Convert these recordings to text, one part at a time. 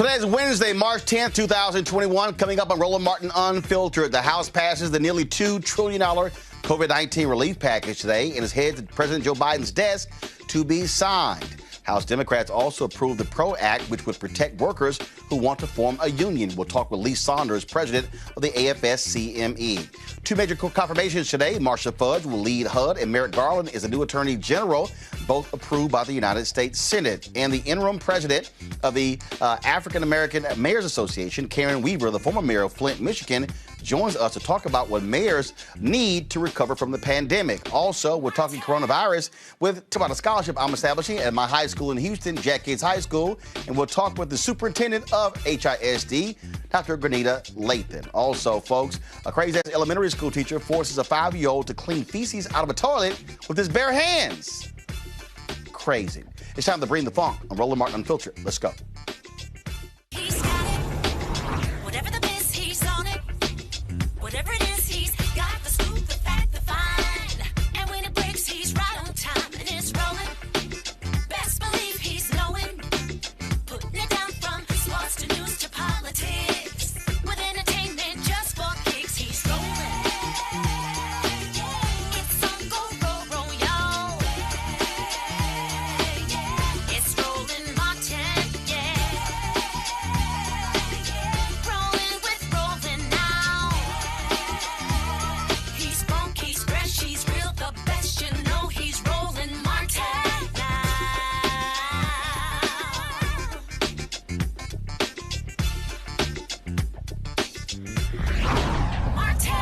Today is Wednesday, March 10th, 2021. Coming up on Roland Martin Unfiltered, the House passes the nearly $2 trillion COVID-19 relief package today and is headed to President Joe Biden's desk to be signed. House Democrats also approved the PRO Act, which would protect workers who want to form a union. We'll talk with Lee Saunders, president of the AFS-CME. Two major confirmations today. Marcia Fudge will lead HUD, and Merrick Garland is the new attorney general, both approved by the United States Senate. And the interim president of the African American Mayors Association, Karen Weaver, the former mayor of Flint, Michigan, joins us to talk about what mayors need to recover from the pandemic. Also, we're talking coronavirus about a scholarship I'm establishing at my high school in Houston, Jack Yates High School, and we'll talk with the superintendent of HISD, Dr. Grenita Lathan. Also, folks, a crazy-ass elementary school teacher forces a 5-year-old to clean feces out of a toilet with his bare hands. Crazy. It's time to bring the funk on Roland Martin Unfiltered. Let's go. Whatever it is, he's got the scoop, the fact, the find. And when it breaks, he's right on time and it's rolling. Best believe he's knowing. Putting it down from sports to news to politics. With entertainment just for kicks, he's rolling. It's on go, roll, y'all. It's Roland Martin, Rolling with Roland now. He's funky, he's fresh, he's real, the best, you know he's Roland Martin now. Martin!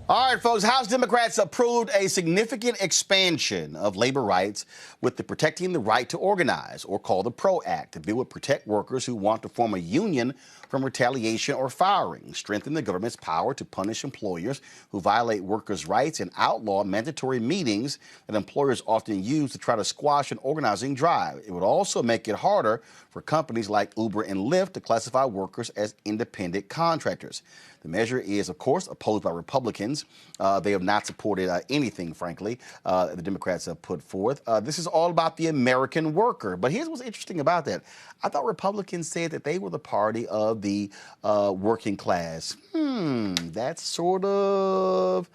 All right, folks, House Democrats approved a significant expansion of labor rights with the Protecting the Right to Organize, or called the PRO Act. The bill would protect workers who want to form a union from retaliation or firing, strengthen the government's power to punish employers who violate workers' rights, and outlaw mandatory meetings that employers often use to try to squash an organizing drive. It would also make it harder for companies like Uber and Lyft to classify workers as independent contractors. The measure is, of course, opposed by Republicans. They have not supported anything, frankly, the Democrats have put forth. This is all about the American worker. But here's what's interesting about that. I thought Republicans said that they were the party of the working class. That's sort of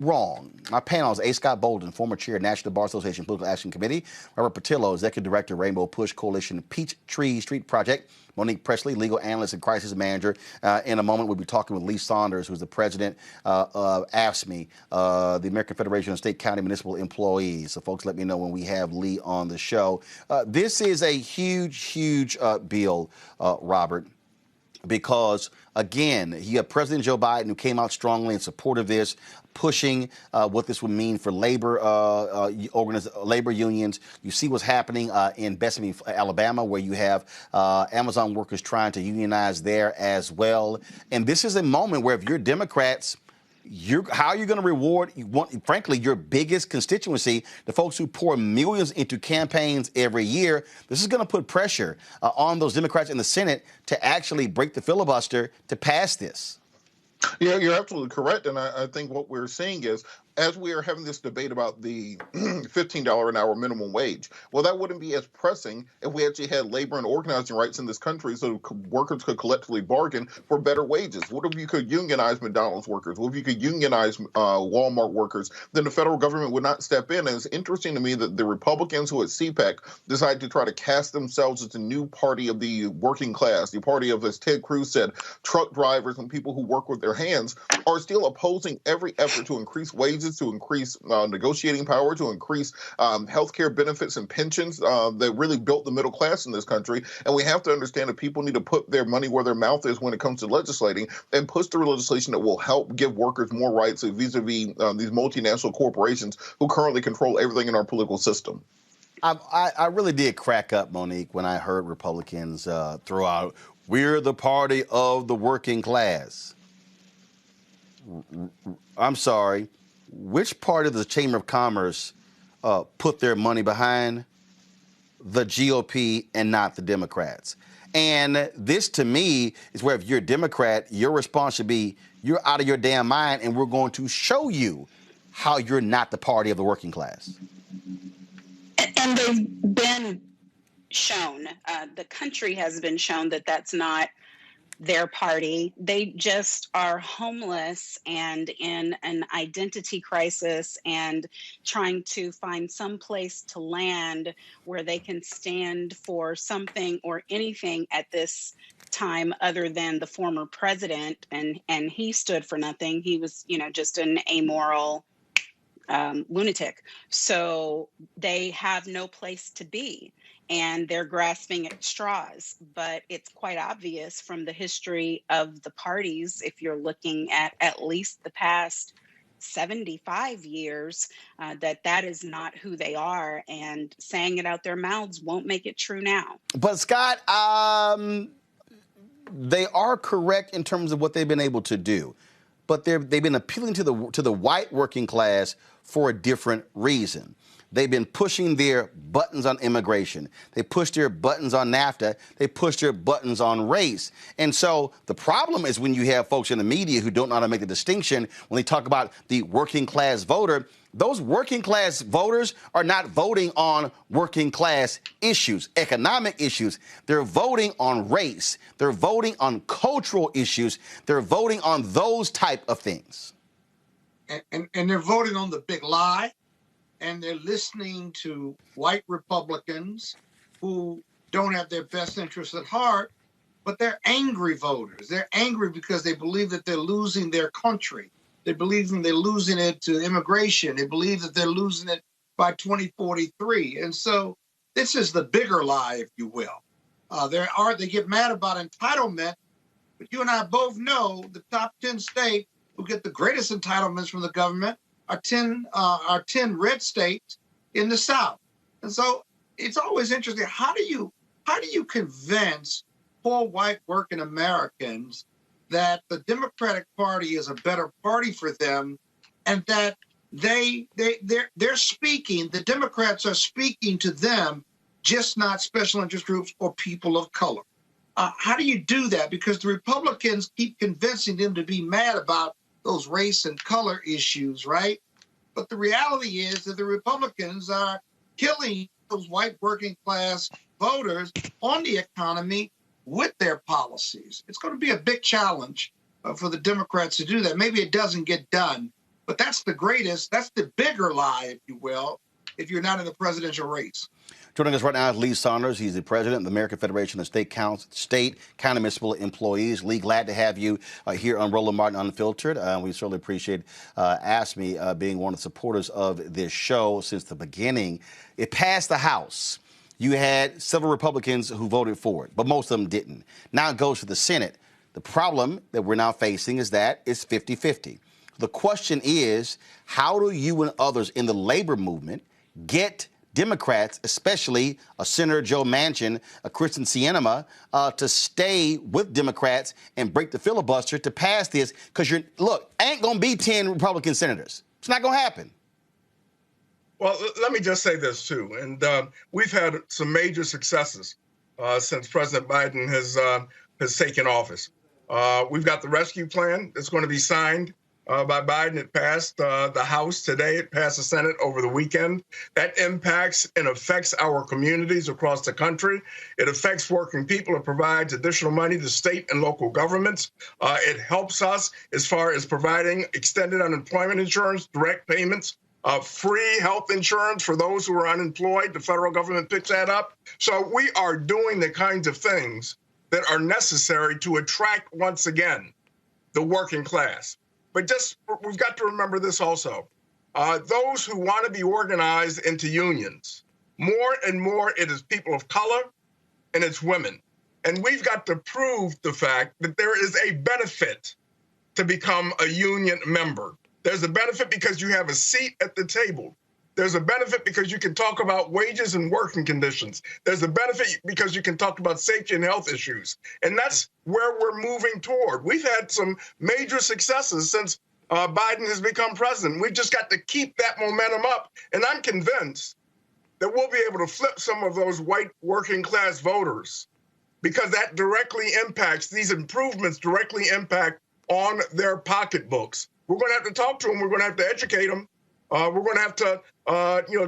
wrong. My panel is A. Scott Bolden, former chair of National Bar Association Political Action Committee, Robert Patillo, executive director, Rainbow Push Coalition Peachtree Street Project, Monique Presley, legal analyst and crisis manager. In a moment, we'll be talking with Lee Saunders, who's the president of AFSCME, the American Federation of State, County, Municipal Employees. So, folks, let me know when we have Lee on the show. This is a huge bill, Robert, because, again, you have President Joe Biden, who came out strongly in support of this, pushing what this would mean for labor unions. You see what's happening in Bessemer, Alabama, where you have Amazon workers trying to unionize there as well. And this is a moment where, if you're Democrats, how are you going to reward, frankly, your biggest constituency, the folks who pour millions into campaigns every year? This is going to put pressure on those Democrats in the Senate to actually break the filibuster to pass this. Yeah, you're absolutely correct. And I think what we're seeing is, as we are having this debate about the $15 an hour minimum wage, well, that wouldn't be as pressing if we actually had labor and organizing rights in this country so workers could collectively bargain for better wages. What if you could unionize McDonald's workers? What if you could unionize Walmart workers? Then the federal government would not step in. And it's interesting to me that the Republicans who at CPAC decided to try to cast themselves as the new party of the working class, the party of, as Ted Cruz said, truck drivers and people who work with their hands, are still opposing every effort to increase wages, to increase negotiating power, to increase health care benefits and pensions that really built the middle class in this country. And we have to understand that people need to put their money where their mouth is when it comes to legislating, and push through legislation that will help give workers more rights vis-a-vis these multinational corporations who currently control everything in our political system. I really did crack up, Monique, when I heard Republicans throw out, "We're the party of the working class." I'm sorry. Which part of the Chamber of Commerce put their money behind? The GOP and not the Democrats. And this, to me, is where, if you're a Democrat, your response should be, you're out of your damn mind, and we're going to show you how you're not the party of the working class. And And they've been shown, the country has been shown that that's not their party. They just are homeless and in an identity crisis and trying to find some place to land where they can stand for something or anything at this time other than the former president. And he stood for nothing. He was, just an amoral lunatic. So they have no place to be. And they're grasping at straws. But it's quite obvious from the history of the parties, if you're looking at least the past 75 years, that is not who they are. And saying it out their mouths won't make it true now. But Scott, they are correct in terms of what they've been able to do. But they've been appealing to the white working class for a different reason. They've been pushing their buttons on immigration. They push their buttons on NAFTA. They push their buttons on race. And so the problem is when you have folks in the media who don't know how to make the distinction when they talk about the working class voter. Those working class voters are not voting on working class issues, economic issues. They're voting on race. They're voting on cultural issues. They're voting on those type of things. And they're voting on the big lie. And they're listening to white Republicans who don't have their best interests at heart, but they're angry voters. They're angry because they believe that they're losing their country. They believe that they're losing it to immigration. They believe that they're losing it by 2043. And so this is the bigger lie, if you will. They get mad about entitlement, but you and I both know the top 10 states who get the greatest entitlements from the government are 10 red states in the South. And so it's always interesting. How do you convince poor white working Americans that the Democratic Party is a better party for them and that they're speaking, the Democrats are speaking to them, just not special interest groups or people of color? How do you do that? Because the Republicans keep convincing them to be mad about those race and color issues, right? But the reality is that the Republicans are killing those white working class voters on the economy with their policies. It's going to be a big challenge for the Democrats to do that. Maybe it doesn't get done, but that's the bigger lie, if you will, if you're not in the presidential race. Joining us right now is Lee Saunders. He's the president of the American Federation of State County Municipal Employees. Lee, glad to have you here on Roland Martin Unfiltered. We certainly appreciate AFSCME being one of the supporters of this show since the beginning. It passed the House. You had several Republicans who voted for it, but most of them didn't. Now it goes to the Senate. The problem that we're now facing is that it's 50-50. The question is, how do you and others in the labor movement get Democrats, especially Senator Joe Manchin, Kristen Sinema, to stay with Democrats and break the filibuster to pass this? Because ain't going to be 10 Republican senators. It's not going to happen. Well, let me just say this, too. And we've had some major successes since President Biden has taken office. We've got the rescue plan that's going to be signed by Biden. It passed the House today. It passed the Senate over the weekend. That impacts and affects our communities across the country. It affects working people. It provides additional money to state and local governments. It helps us as far as providing extended unemployment insurance, direct payments, free health insurance for those who are unemployed. The federal government picks that up. So we are doing the kinds of things that are necessary to attract, once again, the working class. But we've got to remember this also. Those who want to be organized into unions, more and more it is people of color and it's women. And we've got to prove the fact that there is a benefit to become a union member. There's a benefit because you have a seat at the table. There's a benefit because you can talk about wages and working conditions. There's a benefit because you can talk about safety and health issues. And that's where we're moving toward. We've had some major successes since Biden has become president. We've just got to keep that momentum up. And I'm convinced that we'll be able to flip some of those white working class voters because that directly impacts, these improvements directly impact on their pocketbooks. We're going to have to talk to them. We're going to have to educate them. We're going to have to,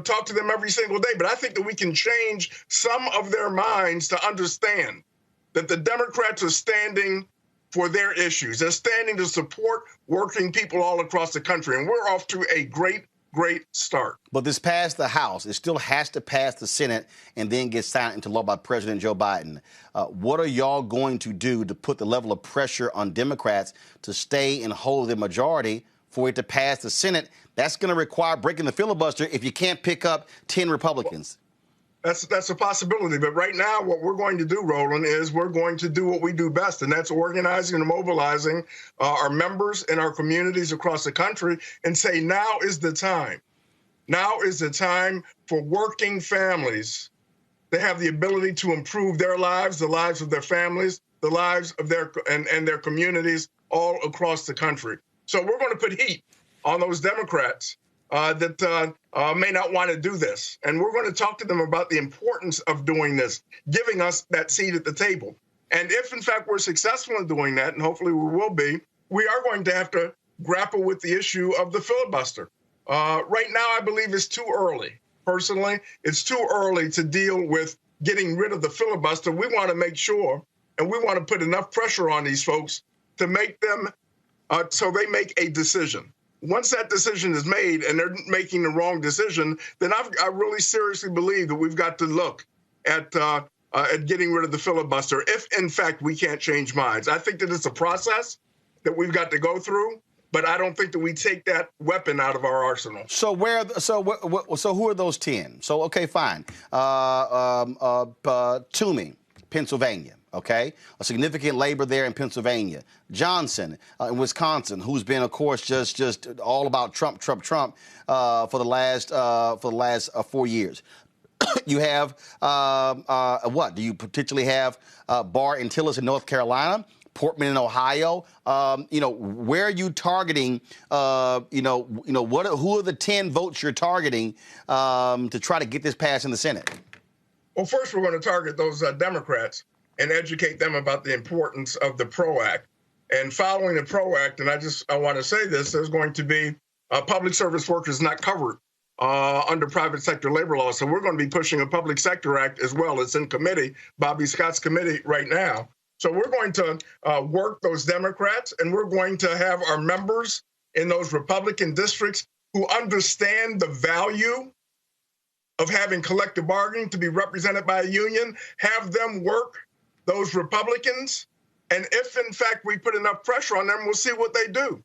talk to them every single day. But I think that we can change some of their minds to understand that the Democrats are standing for their issues. They're standing to support working people all across the country. And we're off to a great start. But this passed the House. It still has to pass the Senate and then get signed into law by President Joe Biden. What are y'all going to do to put the level of pressure on Democrats to stay and hold the majority for it to pass the Senate? That's going to require breaking the filibuster if you can't pick up 10 Republicans. That's a possibility. But right now, what we're going to do, Roland, is we're going to do what we do best, and that's organizing and mobilizing our members in our communities across the country and say, now is the time. Now is the time for working families to have the ability to improve their lives, the lives of their families, the lives of their communities all across the country. So we're going to put heat on those Democrats that may not want to do this. And we're going to talk to them about the importance of doing this, giving us that seat at the table. And if, in fact, we're successful in doing that, and hopefully we will be, we are going to have to grapple with the issue of the filibuster. Right now, I believe it's too early. Personally, it's too early to deal with getting rid of the filibuster. We want to make sure, and we want to put enough pressure on these folks to make them so they make a decision. Once that decision is made and they're making the wrong decision, then I really seriously believe that we've got to look at getting rid of the filibuster if, in fact, we can't change minds. I think that it's a process that we've got to go through, but I don't think that we take that weapon out of our arsenal. So who are those 10? So, okay, fine. Toomey, Pennsylvania. Okay, a significant labor there in Pennsylvania. Johnson in Wisconsin, who's been, of course, just all about Trump for the last 4 years. You have what? Do you potentially have Barr and Tillis in North Carolina, Portman in Ohio? Where are you targeting? Who are the 10 votes you're targeting to try to get this passed in the Senate? Well, first we're going to target those Democrats and educate them about the importance of the PRO Act. And following the PRO Act, and I want to say this, there's going to be public service workers not covered under private sector labor law. So we're going to be pushing a public sector act as well. It's in committee, Bobby Scott's committee right now. So we're going to work those Democrats, and we're going to have our members in those Republican districts who understand the value of having collective bargaining to be represented by a union, have them work those Republicans, and if, in fact, we put enough pressure on them, we'll see what they do.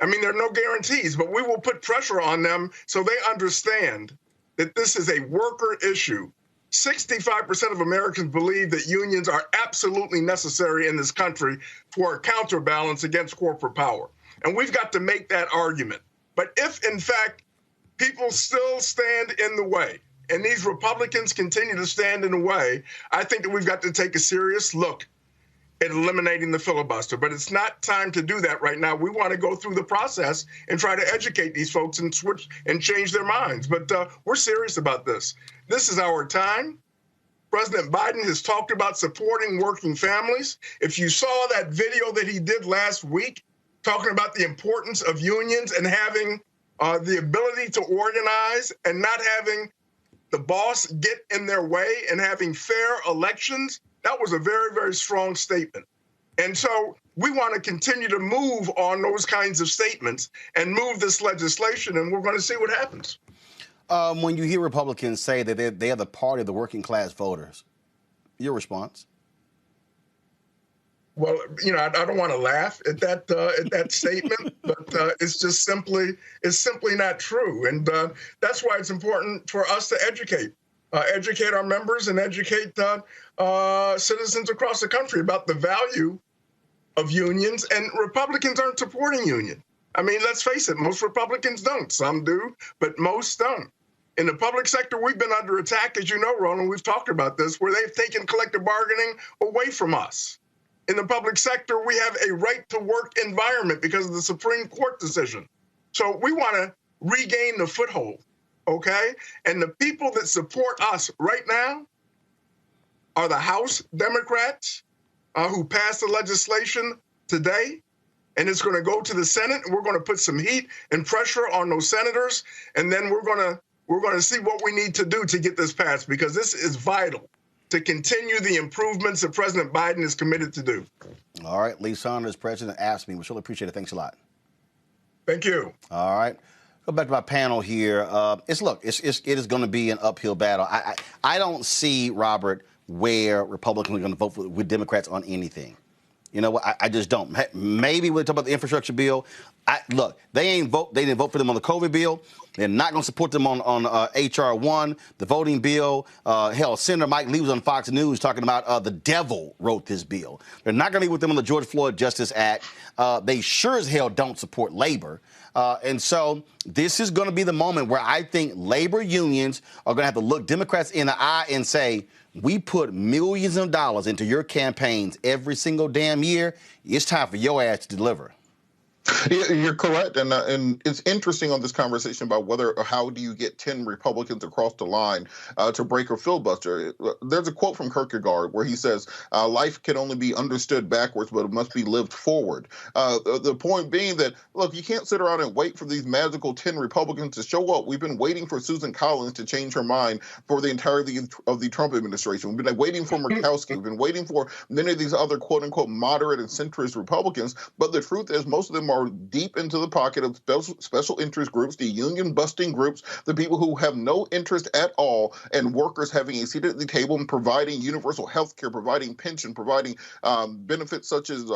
I mean, there are no guarantees, but we will put pressure on them so they understand that this is a worker issue. 65% of Americans believe that unions are absolutely necessary in this country for a counterbalance against corporate power. And we've got to make that argument. But if, in fact, people still stand in the way, and these Republicans continue to stand in the way, I think that we've got to take a serious look at eliminating the filibuster. But it's not time to do that right now. We want to go through the process and try to educate these folks and switch and change their minds. But we're serious about this. This is our time. President Biden has talked about supporting working families. If you saw that video that he did last week, talking about the importance of unions and having the ability to organize and not having the boss get in their way and having fair elections, that was a very, very strong statement. And so we want to continue to move on those kinds of statements and move this legislation, and we're going to see what happens. When you hear Republicans say that they are the party of the working class voters, your response? Well, I don't want to laugh at that statement, but it's just simply not true. And that's why it's important for us to educate our members and educate citizens across the country about the value of unions. And Republicans aren't supporting union. I mean, let's face it, most Republicans don't. Some do, but most don't. In the public sector, we've been under attack, as you know, Roland, we've talked about this, where they've taken collective bargaining away from us. In the public sector, we have a right to work environment because of the Supreme Court decision. So we want to regain the foothold, okay? And the people that support us right now are the House Democrats who passed the legislation today, and it's going to go to the Senate, and we're going to put some heat and pressure on those senators, and then we're going to see what we need to do to get this passed, because this is vital to continue the improvements that President Biden is committed to do. All right, Lee Saunders, President, asked me. We surely appreciate it. Thanks a lot. Thank you. All right. Go back to my panel here. It is going to be an uphill battle. I don't see, Robert, where Republicans are going to vote with Democrats on anything. You know what? I just don't. Maybe we'll talk about the infrastructure bill. Look, they didn't vote for them on the COVID bill. They're not going to support them on H.R. 1, the voting bill. Hell, Senator Mike Lee was on Fox News talking about the devil wrote this bill. They're not going to be with them on the George Floyd Justice Act. They sure as hell don't support labor. And so this is going to be the moment where I think labor unions are going to have to look Democrats in the eye and say, we put millions of dollars into your campaigns every single damn year. It's time for your ass to deliver. You're correct, and it's interesting on this conversation about whether or how do you get 10 Republicans across the line to break a filibuster. There's a quote from Kierkegaard where he says, life can only be understood backwards, but it must be lived forward. The point being that, look, you can't sit around and wait for these magical 10 Republicans to show up. We've been waiting for Susan Collins to change her mind for the entirety of the Trump administration. We've been waiting for Murkowski. We've been waiting for many of these other quote-unquote moderate and centrist Republicans, but the truth is most of them are deep into the pocket of special interest groups, the union-busting groups, the people who have no interest at all in workers having a seat at the table and providing universal health care, providing pension, providing benefits such as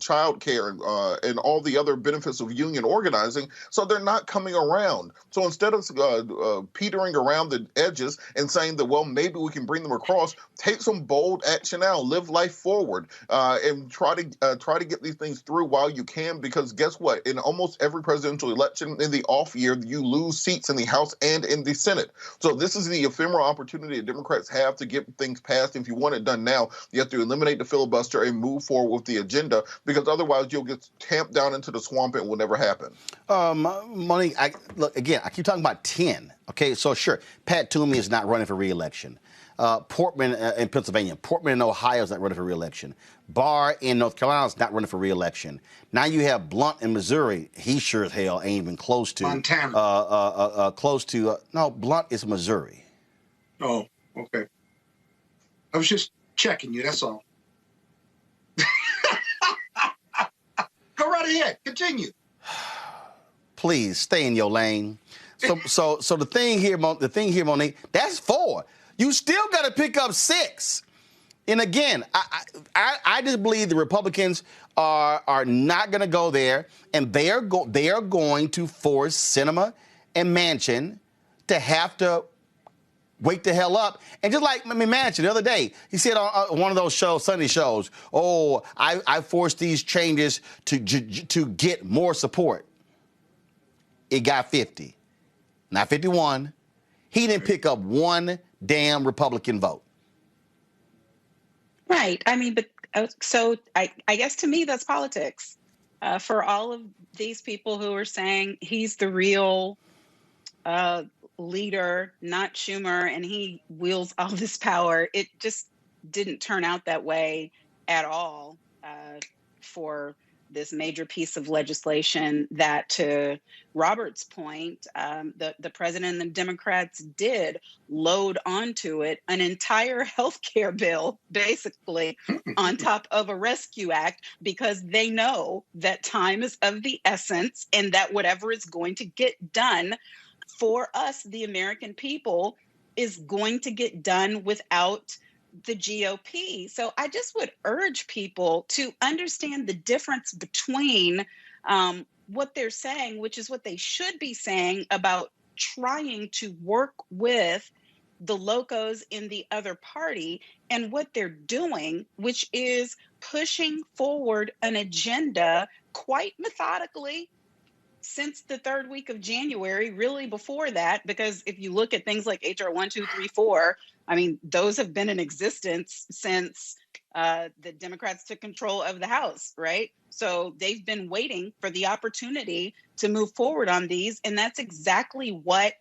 child care and all the other benefits of union organizing. So they're not coming around. So instead of petering around the edges and saying that, well, maybe we can bring them across, take some bold action now, live life forward, and try to get these things through while you can, because guess what? In almost every presidential election in the off year, you lose seats in the House and in the Senate. So this is the ephemeral opportunity that Democrats have to get things passed. If you want it done now, you have to eliminate the filibuster and move forward with the agenda, because otherwise you'll get tamped down into the swamp and it will never happen. Monique, look, again, I keep talking about 10. Okay, so sure, Pat Toomey is not running for re-election. Portman in Pennsylvania, Portman in Ohio is not running for re-election. Barr in North Carolina is not running for re-election. Now you have Blunt in Missouri. He sure as hell ain't even close to Montana. No, Blunt is Missouri. Oh, okay. I was just checking you. That's all. Go right ahead. Continue. Please stay in your lane. So the thing here, Monique, that's 4. You still got to pick up 6. And again, I just believe the Republicans are not going to go there, and they are going to force Sinema and Manchin to have to wake the hell up. And just like Manchin the other day, he said on one of those shows, Sunday shows, "Oh, I forced these changes to get more support." It got 50, not 51. He didn't pick up one damn Republican vote. Right. I mean, but so I guess to me that's politics. For all of these people who are saying he's the real leader, not Schumer, and he wields all this power, it just didn't turn out that way at all for this major piece of legislation that, to Robert's point, the president and the Democrats did load onto it an entire health care bill, basically, on top of a rescue act, because they know that time is of the essence and that whatever is going to get done for us, the American people, is going to get done without the GOP. So I just would urge people to understand the difference between what they're saying, which is what they should be saying about trying to work with the locos in the other party, and what they're doing, which is pushing forward an agenda quite methodically since the third week of January, really before that, because if you look at things like HR 1, 2, 3, 4, I mean, those have been in existence since the Democrats took control of the House, right? So they've been waiting for the opportunity to move forward on these, and that's exactly what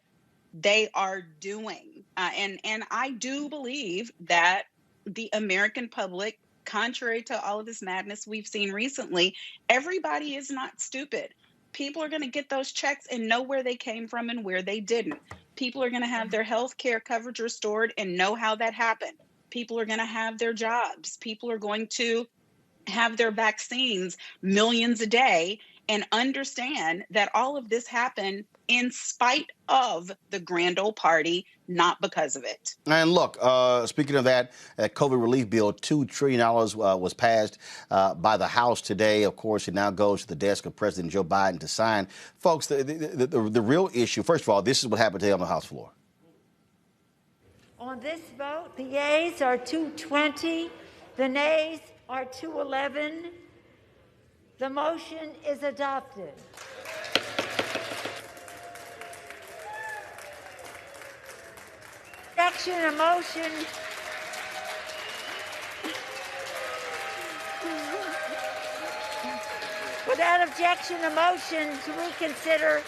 they are doing. And I do believe that the American public contrary to all of this madness we've seen recently, everybody is not stupid. People are going to get those checks and know where they came from and where they didn't. People are going to have their health care coverage restored and know how that happened. People are going to have their jobs. People are going to have their vaccines, millions a day, and understand that all of this happened in spite of the grand old party, not because of it. And look, speaking of that, COVID relief bill, $2 trillion was passed by the House today. Of course, it now goes to the desk of President Joe Biden to sign. Folks, the real issue, first of all, this is what happened today on the House floor. On this vote, the yeas are 220, the nays are 211. The motion is adopted. Objection, a motion. Without objection, a motion to reconsider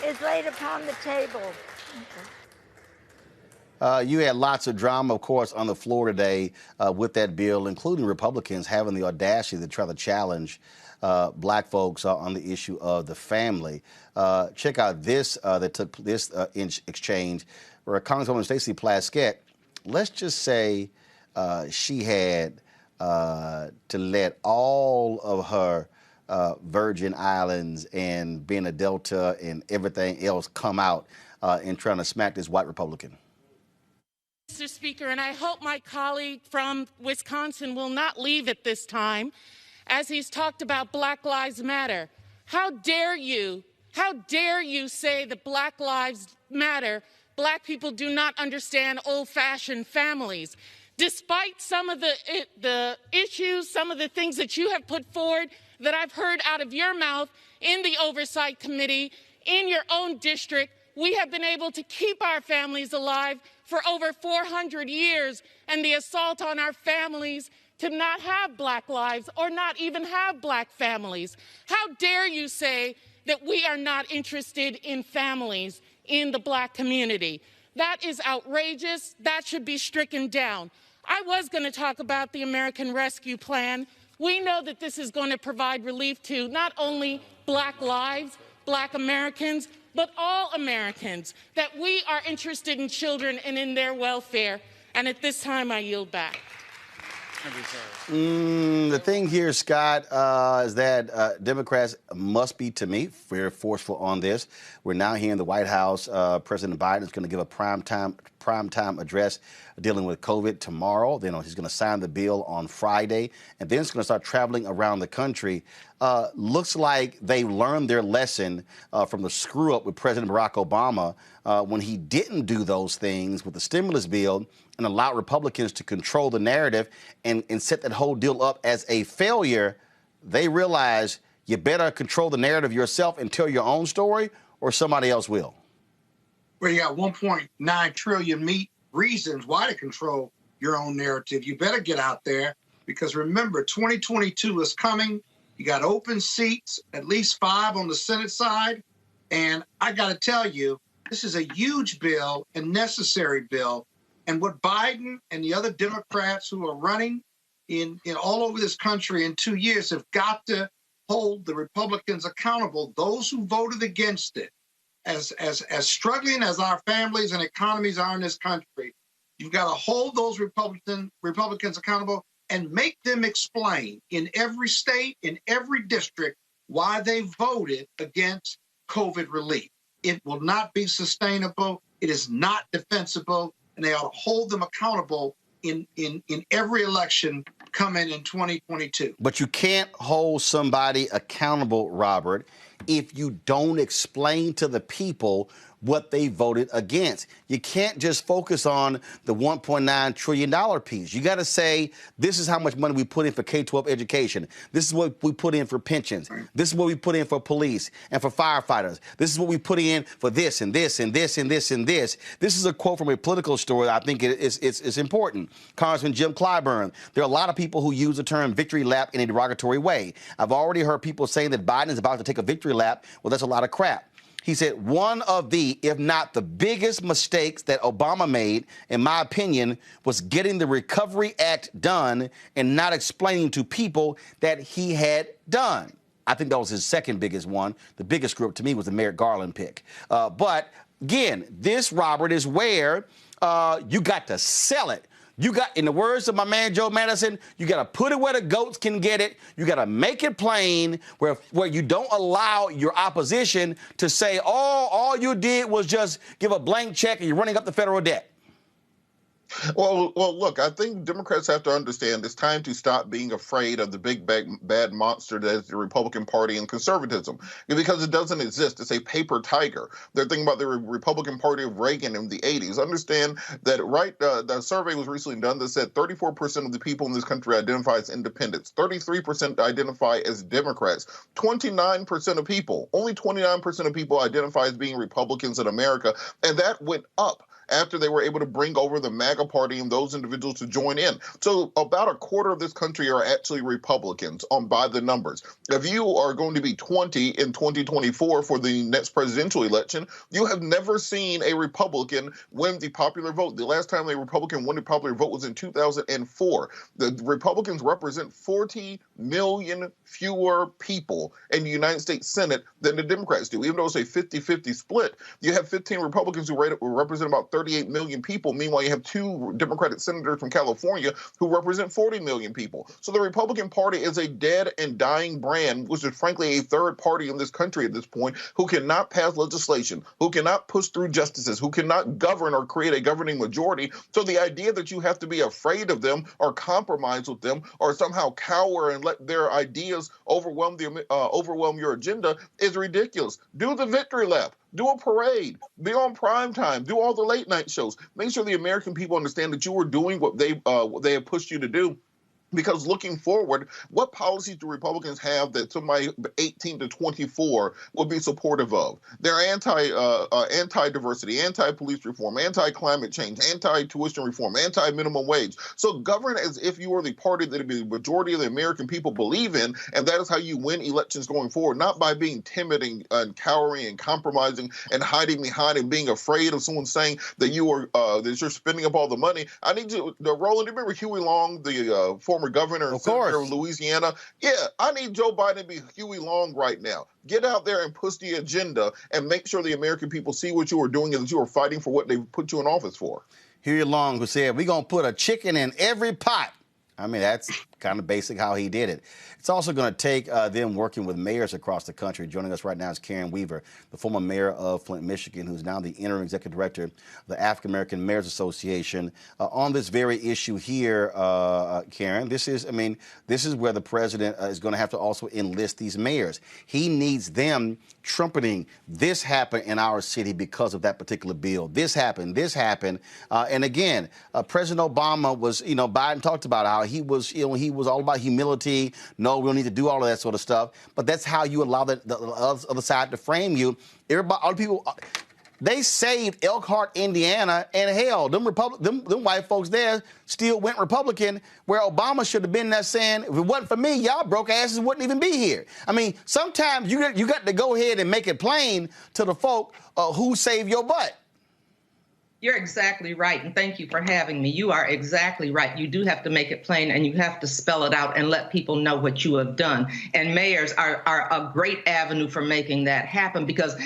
is laid upon the table. You had lots of drama, of course, on the floor today with that bill, including Republicans having the audacity to try to challenge black folks on the issue of the family. Check out this that took this exchange where Congresswoman Stacey Plaskett, let's just say she had to let all of her Virgin Islands and being a Delta and everything else come out in trying to smack this white Republican. Mr. Speaker, and I hope my colleague from Wisconsin will not leave at this time as he's talked about Black Lives Matter. How dare you say that Black Lives Matter, black people do not understand old-fashioned families. Despite some of the issues, some of the things that you have put forward that I've heard out of your mouth in the Oversight Committee, in your own district, we have been able to keep our families alive for over 400 years, and the assault on our families to not have black lives or not even have black families. How dare you say that we are not interested in families in the black community? That is outrageous. That should be stricken down. I was going to talk about the American Rescue Plan. We know that this is going to provide relief to not only black lives, black Americans, but all Americans, that we are interested in children and in their welfare. And at this time, I yield back. The thing here, Scott, is that Democrats must be, to me, very forceful on this. We're now here in the White House. President Biden is going to give a primetime address dealing with COVID tomorrow. Then he's going to sign the bill on Friday, and then it's going to start traveling around the country. Looks like they learned their lesson from the screw-up with President Barack Obama when he didn't do those things with the stimulus bill and allowed Republicans to control the narrative and set that whole deal up as a failure. They realize you better control the narrative yourself and tell your own story, or somebody else will. Well, you got 1.9 trillion reasons why to control your own narrative. You better get out there, because remember, 2022 is coming. You got open seats, at least 5 on the Senate side. And I got to tell you, this is a huge bill and necessary bill. And what Biden and the other Democrats who are running in all over this country in 2 years have got to hold the Republicans accountable, those who voted against it. As struggling as our families and economies are in this country, you've got to hold those Republicans accountable and make them explain in every state, in every district, why they voted against COVID relief. It will not be sustainable. It is not defensible. And they ought to hold them accountable in every election coming in 2022. But you can't hold somebody accountable, Robert, if you don't explain to the people what they voted against. You can't just focus on the $1.9 trillion piece. You got to say, this is how much money we put in for K-12 education. This is what we put in for pensions. This is what we put in for police and for firefighters. This is what we put in for this and this and this and this and this. This is a quote from a political story. I think it's important. Congressman Jim Clyburn, there are a lot of people who use the term victory lap in a derogatory way. I've already heard people saying that Biden is about to take a victory lap. Well, that's a lot of crap. He said one of the, if not the biggest mistakes that Obama made, in my opinion, was getting the Recovery Act done and not explaining to people that he had done. I think that was his second biggest one. The biggest group to me was the Merrick Garland pick. But again, this, Robert, is where you got to sell it. You got, in the words of my man Joe Madison, you got to put it where the goats can get it. You got to make it plain where you don't allow your opposition to say, oh, all you did was just give a blank check and you're running up the federal debt. Well, look, I think Democrats have to understand it's time to stop being afraid of the big bad monster that is the Republican Party and conservatism, because it doesn't exist. It's a paper tiger. They're thinking about the Republican Party of Reagan in the 80s. Understand that, the survey was recently done that said 34% of the people in this country identify as independents, 33% identify as Democrats, 29% of people, only 29% of people identify as being Republicans in America, and that went up after they were able to bring over the MAGA party and those individuals to join in. So about a quarter of this country are actually Republicans by the numbers. If you are going to be 20 in 2024 for the next presidential election, you have never seen a Republican win the popular vote. The last time a Republican won the popular vote was in 2004. The Republicans represent 40 million fewer people in the United States Senate than the Democrats do. Even though it's a 50-50 split, you have 15 Republicans who represent about 38 million people. Meanwhile, you have 2 Democratic senators from California who represent 40 million people. So the Republican Party is a dead and dying brand, which is frankly a third party in this country at this point, who cannot pass legislation, who cannot push through justices, who cannot govern or create a governing majority. So the idea that you have to be afraid of them or compromise with them or somehow cower and let their ideas overwhelm your agenda is ridiculous. Do the victory lap. Do a parade. Be on prime time. Do all the late night shows. Make sure the American people understand that you are doing what they have pushed you to do. Because looking forward, what policies do Republicans have that somebody 18 to 24 will be supportive of? They're anti-diversity, anti-police reform, anti-climate change, anti-tuition reform, anti-minimum wage. So govern as if you are the party that the majority of the American people believe in, and that is how you win elections going forward, not by being timid and cowering and compromising and hiding behind and being afraid of someone saying that that you're spending up all the money. I need you, Roland, do you remember Huey Long, the former governor and senator of Louisiana? Yeah, I need Joe Biden to be Huey Long right now. Get out there and push the agenda and make sure the American people see what you are doing and that you are fighting for what they put you in office for. Huey Long, who said, we're going to put a chicken in every pot. I mean, that's kind of basic how he did it. It's also going to take them working with mayors across the country. Joining us right now is Karen Weaver, the former mayor of Flint, Michigan, who's now the interim executive director of the African American Mayors Association. On this very issue here, Karen, this is where the president is going to have to also enlist these mayors. He needs them trumpeting, this happened in our city because of that particular bill. This happened. And again, President Obama was, Biden talked about how he was all about humility. No, we don't need to do all of that sort of stuff. But that's how you allow the other side to frame you. All the people, they saved Elkhart, Indiana, and hell, them white folks there still went Republican, where Obama should have been there saying, if it wasn't for me, y'all broke asses wouldn't even be here. I mean, sometimes you got to go ahead and make it plain to the folk who saved your butt. You're exactly right, and thank you for having me. You are exactly right. You do have to make it plain, and you have to spell it out and let people know what you have done. And mayors are a great avenue for making that happen because,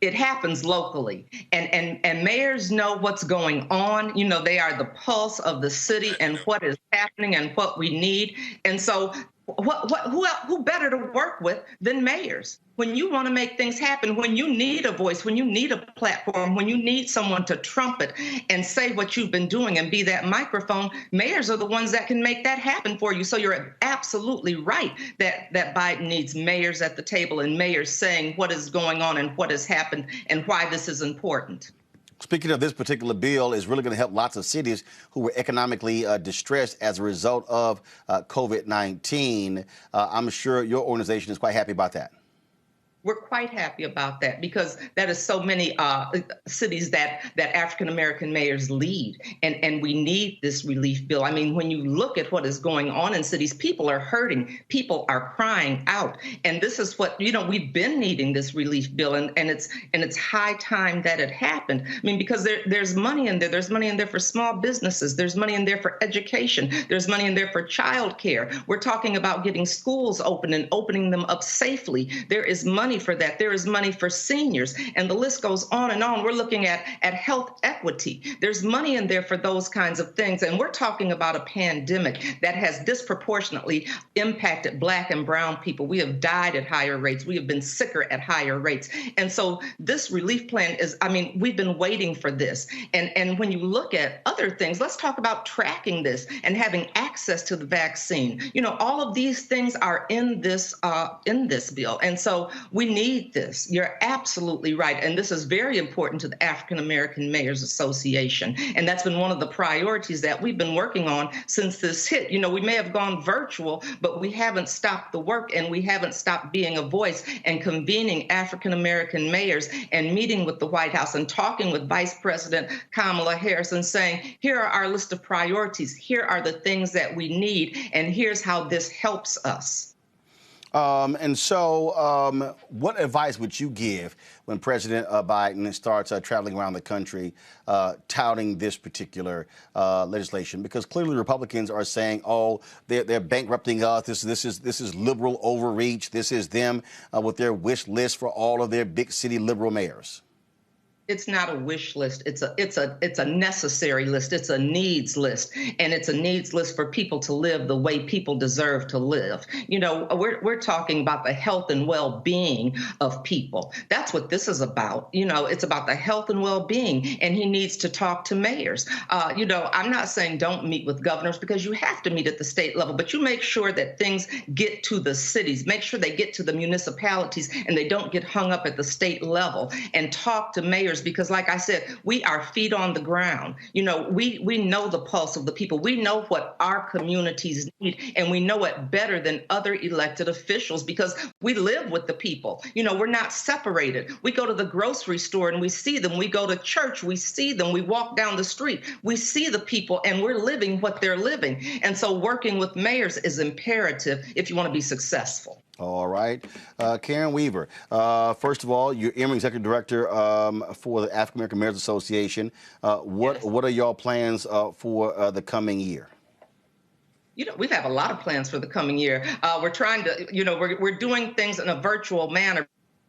it happens locally. And mayors know what's going on. They are the pulse of the city and what is happening and what we need. And so who better to work with than mayors? When you want to make things happen, when you need a voice, when you need a platform, when you need someone to trumpet and say what you've been doing and be that microphone, mayors are the ones that can make that happen for you. So you're absolutely right that Biden needs mayors at the table and mayors saying what is going on and what has happened and why this is important. Speaking of this particular bill, is really going to help lots of cities who were economically distressed as a result of COVID-19. I'm sure your organization is quite happy about that. We're quite happy about that because that is so many cities that African-American mayors lead, and we need this relief bill. I mean, when you look at what is going on in cities, people are hurting, people are crying out, and this is what, we've been needing this relief bill, and it's high time that it happened. I mean, because there's money in there. There's money in there for small businesses. There's money in there for education. There's money in there for childcare. We're talking about getting schools open and opening them up safely. There is money for that. There is money for seniors, and the list goes on and on. We're looking at health equity. There's money in there for those kinds of things, and we're talking about a pandemic that has disproportionately impacted Black and brown people. We have died at higher rates. We have been sicker at higher rates, and so this relief plan is, we've been waiting for this. And when you look at other things, let's talk about tracking this and having access to the vaccine. All of these things are in this bill, and so we need this. You're absolutely right. And this is very important to the African American Mayors Association. And that's been one of the priorities that we've been working on since this hit. We may have gone virtual, but we haven't stopped the work, and we haven't stopped being a voice and convening African American mayors and meeting with the White House and talking with Vice President Kamala Harris and saying, here are our list of priorities. Here are the things that we need, and here's how this helps us. And so what advice would you give when President Biden starts traveling around the country touting this particular legislation? Because clearly Republicans are saying, oh, they're bankrupting us. This is liberal overreach. This is them with their wish list for all of their big city liberal mayors. It's not a wish list. It's a necessary list. It's a needs list, and it's a needs list for people to live the way people deserve to live. We're talking about the health and well-being of people. That's what this is about. It's about the health and well-being, and he needs to talk to mayors. I'm not saying don't meet with governors, because you have to meet at the state level, but you make sure that things get to the cities, make sure they get to the municipalities, and they don't get hung up at the state level, and talk to mayors. Because like I said, we are feet on the ground. We know the pulse of the people. We know what our communities need, and we know it better than other elected officials because we live with the people. We're not separated. We go to the grocery store and we see them. We go to church, we see them. We walk down the street, we see the people, and we're living what they're living. And so working with mayors is imperative if you want to be successful. All right. Karen Weaver, first of all, you're interim executive director for the African American Mayors Association. What are y'all plans for the coming year? We have a lot of plans for the coming year. We're trying to, we're doing things in a virtual manner.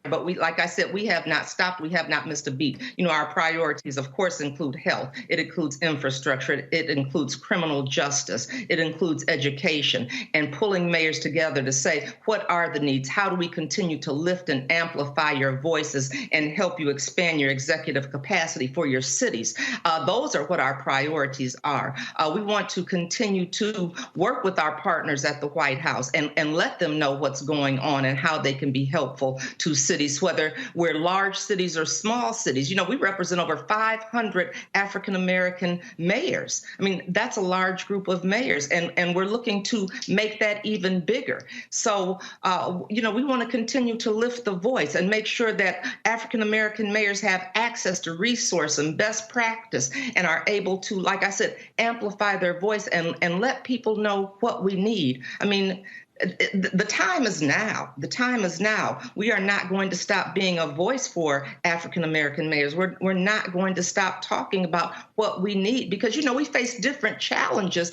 But like I said, we have not stopped. We have not missed a beat. Our priorities, of course, include health. It includes infrastructure. It includes criminal justice. It includes education, and pulling mayors together to say, what are the needs? How do we continue to lift and amplify your voices and help you expand your executive capacity for your cities? Those are what our priorities are. We want to continue to work with our partners at the White House and let them know what's going on and how they can be helpful to cities, whether we're large cities or small cities. We represent over 500 African-American mayors. That's a large group of mayors, and we're looking to make that even bigger. So, we want to continue to lift the voice and make sure that African-American mayors have access to resource and best practice and are able to, like I said, amplify their voice and let people know what we need. The time is now. The time is now. We are not going to stop being a voice for African-American mayors. We're not going to stop talking about what we need because, we face different challenges.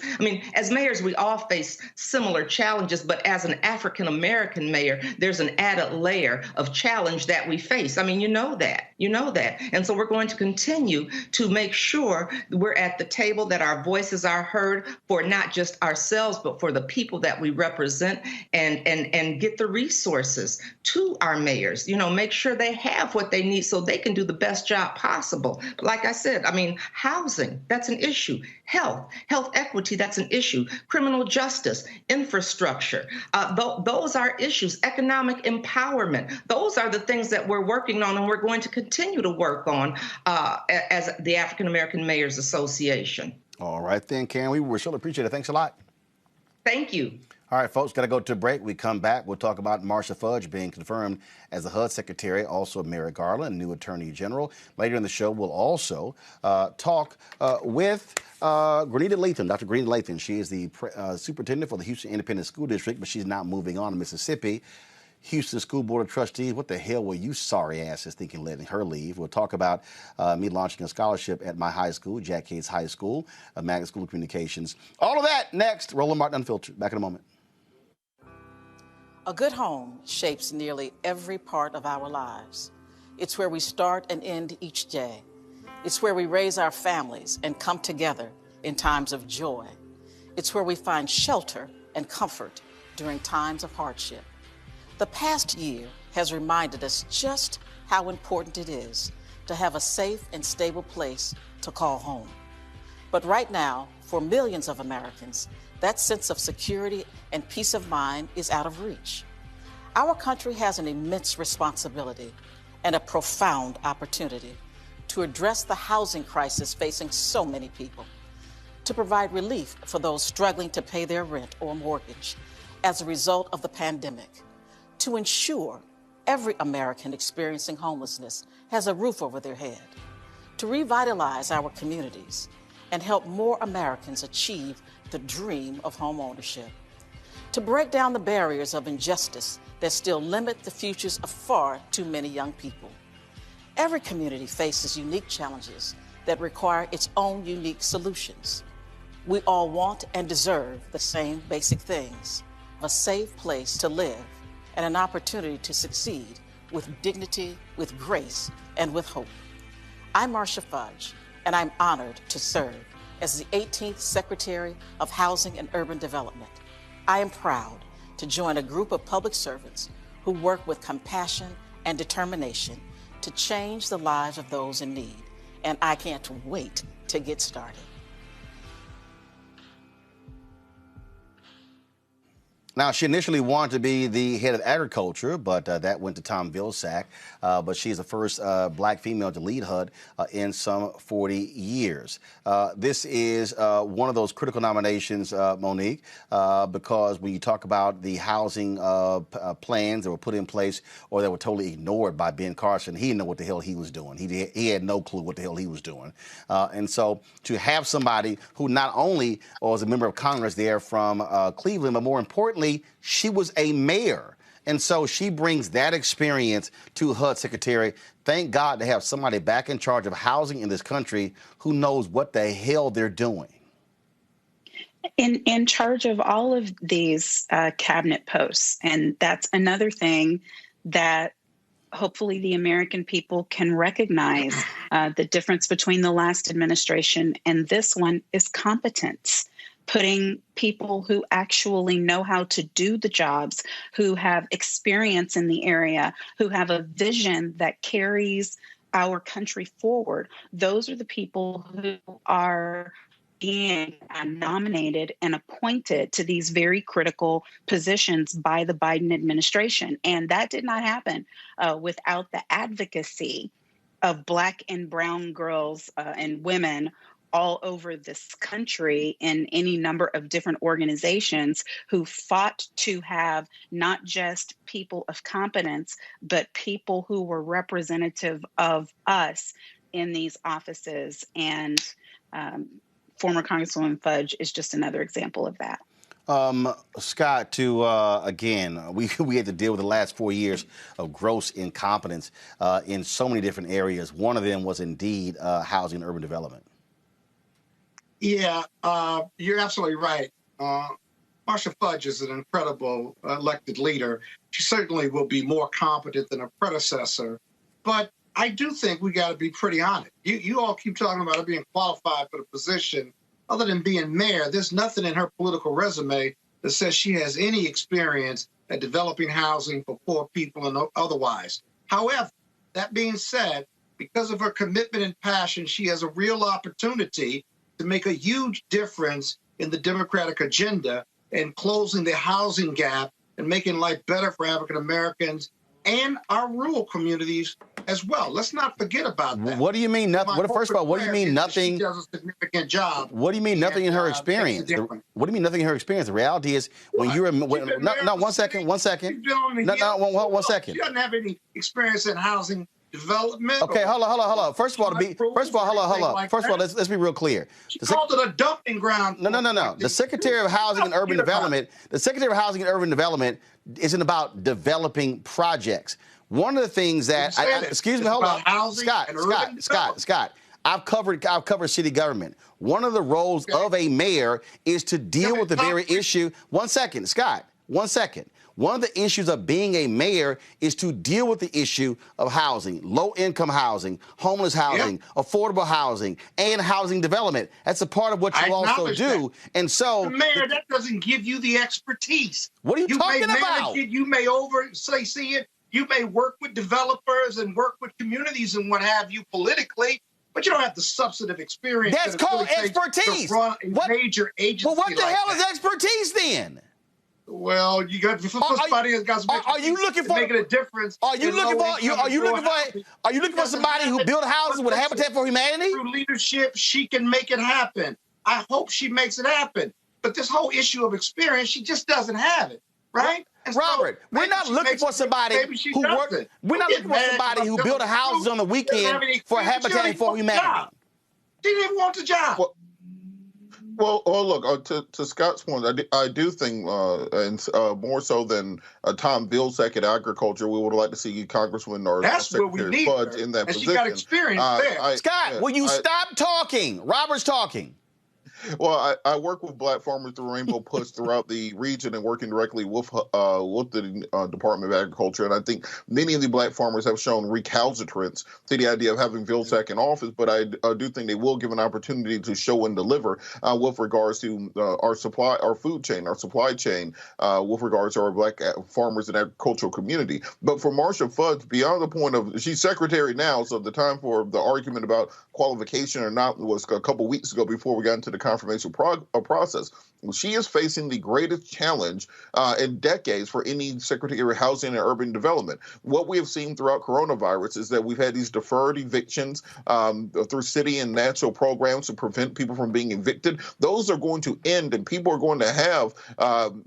As mayors, we all face similar challenges, but as an African-American mayor, there's an added layer of challenge that we face. You know that. And so we're going to continue to make sure we're at the table, that our voices are heard for not just ourselves, but for the people that we represent. And get the resources to our mayors, make sure they have what they need so they can do the best job possible. But like I said, housing, that's an issue. Health equity, that's an issue. Criminal justice, infrastructure, those are issues. Economic empowerment, those are the things that we're working on and we're going to continue to work on as the African American Mayors Association. All right, then, Karen, we sure appreciate it. Thanks a lot. Thank you. All right, folks, got to go to a break. We come back. We'll talk about Marcia Fudge being confirmed as the HUD Secretary, also Merrick Garland, new Attorney General. Later in the show, we'll also talk with Grenita Lathan, Dr. Grenita Lathan. She is the superintendent for the Houston Independent School District, but she's now moving on to Mississippi. Houston School Board of Trustees, what the hell were you sorry asses thinking letting her leave? We'll talk about me launching a scholarship at my high school, Jack Yates High School, a magnet school of communications. All of that next. Roland Martin Unfiltered. Back in a moment. A good home shapes nearly every part of our lives. It's where we start and end each day. It's where we raise our families and come together in times of joy. It's where we find shelter and comfort during times of hardship. The past year has reminded us just how important it is to have a safe and stable place to call home. But right now, for millions of Americans, that sense of security and peace of mind is out of reach. Our country has an immense responsibility and a profound opportunity to address the housing crisis facing so many people, to provide relief for those struggling to pay their rent or mortgage as a result of the pandemic, to ensure every American experiencing homelessness has a roof over their head, to revitalize our communities and help more Americans achieve the dream of home ownership, to break down the barriers of injustice that still limit the futures of far too many young people. Every community faces unique challenges that require its own unique solutions. We all want and deserve the same basic things: a safe place to live and an opportunity to succeed with dignity, with grace, and with hope. I'm Marcia Fudge, and I'm honored to serve as the 18th Secretary of Housing and Urban Development. I am proud to join a group of public servants who work with compassion and determination to change the lives of those in need, and I can't wait to get started. Now, she initially wanted to be the head of agriculture, but that went to Tom Vilsack. But she's the first black female to lead HUD in some 40 years. This is one of those critical nominations, Monique, because when you talk about the housing plans that were put in place or that were totally ignored by Ben Carson, he didn't know what the hell he was doing. He had no clue what the hell he was doing. And so to have somebody who not only was a member of Congress there from Cleveland, but more importantly, she was a mayor. And so she brings that experience to HUD Secretary. Thank God to have somebody back in charge of housing in this country who knows what the hell they're doing. In charge of all of these cabinet posts. And that's another thing that hopefully the American people can recognize. The difference between the last administration and this one is competence. Putting people who actually know how to do the jobs, who have experience in the area, who have a vision that carries our country forward. Those are the people who are being nominated and appointed to these very critical positions by the Biden administration. And that did not happen without the advocacy of Black and brown girls and women all over this country in any number of different organizations who fought to have not just people of competence, but people who were representative of us in these offices. And former Congresswoman Fudge is just another example of that. Scott, again, we had to deal with the last 4 years of gross incompetence in so many different areas. One of them was indeed housing and urban development. Yeah, you're absolutely right. Marcia Fudge is an incredible elected leader. She certainly will be more competent than her predecessor. But I do think we got to be pretty honest. You all keep talking about her being qualified for the position. Other than being mayor, there's nothing in her political resume that says she has any experience at developing housing for poor people and otherwise. However, that being said, because of her commitment and passion, she has a real opportunity to make a huge difference in the Democratic agenda and closing the housing gap and making life better for African Americans and our rural communities as well. Let's not forget about that. What do you mean nothing? First of all, what do you mean nothing? She does a significant job. What do you mean nothing in her experience? What do you mean nothing in her experience? The reality is when you're in. One second. No, 1 second. She doesn't have any experience in housing development. Okay, hold on. First of all, let's be real clear. She called it a dumping ground. No. The Secretary of Housing and Urban Development. The Secretary of Housing and Urban Development isn't about developing projects. One of the things that Scott. I've covered city government. One of the roles of a mayor is to deal with the very issue. 1 second, Scott. 1 second. One of the issues of being a mayor is to deal with the issue of housing, low-income housing, homeless housing, affordable housing, and housing development. That's a part of what you also do. That. And so, the mayor, that doesn't give you the expertise. What are you talking about? You may see it. You may work with developers and work with communities and what have you politically, but you don't have the substantive experience. That's called expertise. To run a major agency. Well, what the hell is expertise then? Well, you got somebody has got some. Are you looking for making a difference? Are you looking for somebody who built houses with Habitat for Humanity? Through leadership, she can make it happen. I hope she makes it happen. But this whole issue of experience, she just doesn't have it, right? Robert, we're not looking for somebody who worked. We're not looking for somebody who built houses on the weekend for Habitat for Humanity. She didn't want the job. Well, look, to Scott's point, I do think, and more so than Tom Vilsack at Agriculture, we would like to see Congressman or Secretary Fudge in that position. She got experience there. Scott, will you stop talking? Robert's talking. Well, I work with Black farmers through Rainbow Push throughout the region and working directly with the Department of Agriculture. And I think many of the Black farmers have shown recalcitrance to the idea of having Vilsack in office. But I do think they will give an opportunity to show and deliver with regards to our food chain, our supply chain, with regards to our Black farmers and agricultural community. But for Marcia Fudge, beyond the point of she's secretary now, so the time for the argument about qualification or not was a couple weeks ago before we got into the confirmation process. She is facing the greatest challenge in decades for any Secretary of Housing and Urban Development. What we have seen throughout coronavirus is that we've had these deferred evictions through city and national programs to prevent people from being evicted. Those are going to end, and people are going to have $5,000,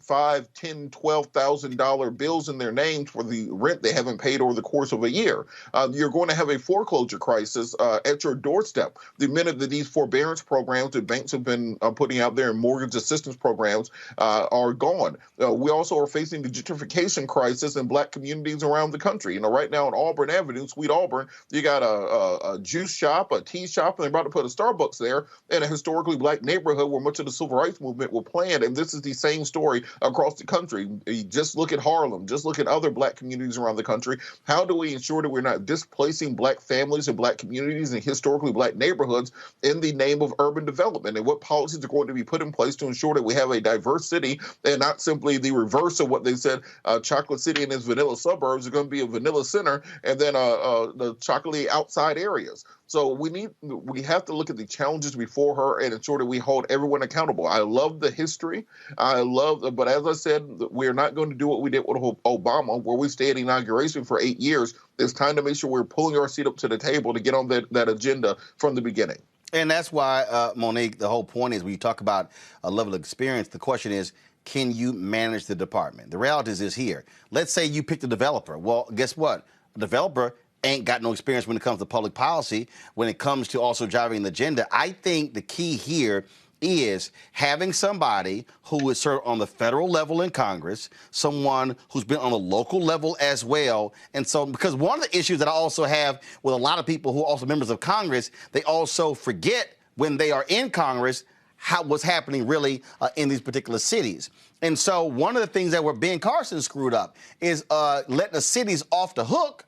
$10,000, $12,000 bills in their names for the rent they haven't paid over the course of a year. You're going to have a foreclosure crisis at your doorstep the minute that these forbearance programs that banks have been putting out there and mortgage assistance programs are gone. We also are facing the gentrification crisis in Black communities around the country. Right now on Auburn Avenue, Sweet Auburn, you got a juice shop, a tea shop, and they're about to put a Starbucks there in a historically Black neighborhood where much of the civil rights movement was planned. And this is the same story across the country. You just look at Harlem, just look at other Black communities around the country. How do we ensure that we're not displacing Black families and Black communities and historically Black neighborhoods in the name of urban development? And what policies are going to be put in place to ensure that we have a diverse city and not simply the reverse of what they said, Chocolate City and its vanilla suburbs are going to be a vanilla center and then the chocolatey outside areas. So we have to look at the challenges before her and ensure that we hold everyone accountable. I love the history. But as I said, we're not going to do what we did with Obama, where we stayed at inauguration for 8 years. It's time to make sure we're pulling our seat up to the table to get on that agenda from the beginning. And that's why, Monique, the whole point is when you talk about a level of experience, the question is, can you manage the department? The reality is this here. Let's say you picked a developer. Well, guess what? A developer ain't got no experience when it comes to public policy, when it comes to also driving the agenda. I think the key here is having somebody who is served on the federal level in Congress, someone who's been on the local level as well. And so, because one of the issues that I also have with a lot of people who are also members of Congress, they also forget when they are in Congress what's happening really in these particular cities. And so one of the things that Ben Carson screwed up is letting the cities off the hook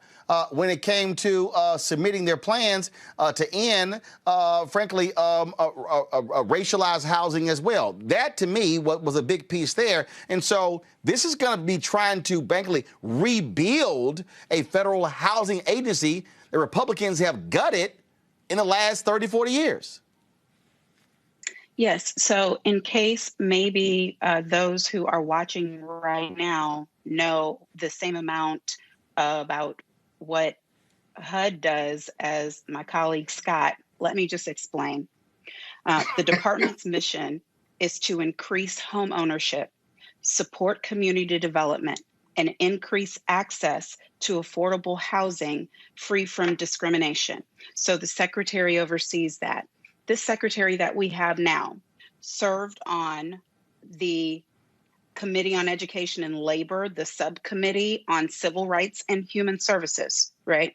when it came to submitting their plans to end, frankly, racialized housing as well. That, to me, was a big piece there. And so this is going to be trying to, frankly, rebuild a federal housing agency that Republicans have gutted in the last 30, 40 years. Yes. So in case maybe those who are watching right now know the same amount about what HUD does, as my colleague Scott, let me just explain. The department's mission is to increase home ownership, support community development, and increase access to affordable housing free from discrimination. So the secretary oversees that. This secretary that we have now served on the Committee on Education and Labor, the subcommittee on Civil Rights and Human Services, right?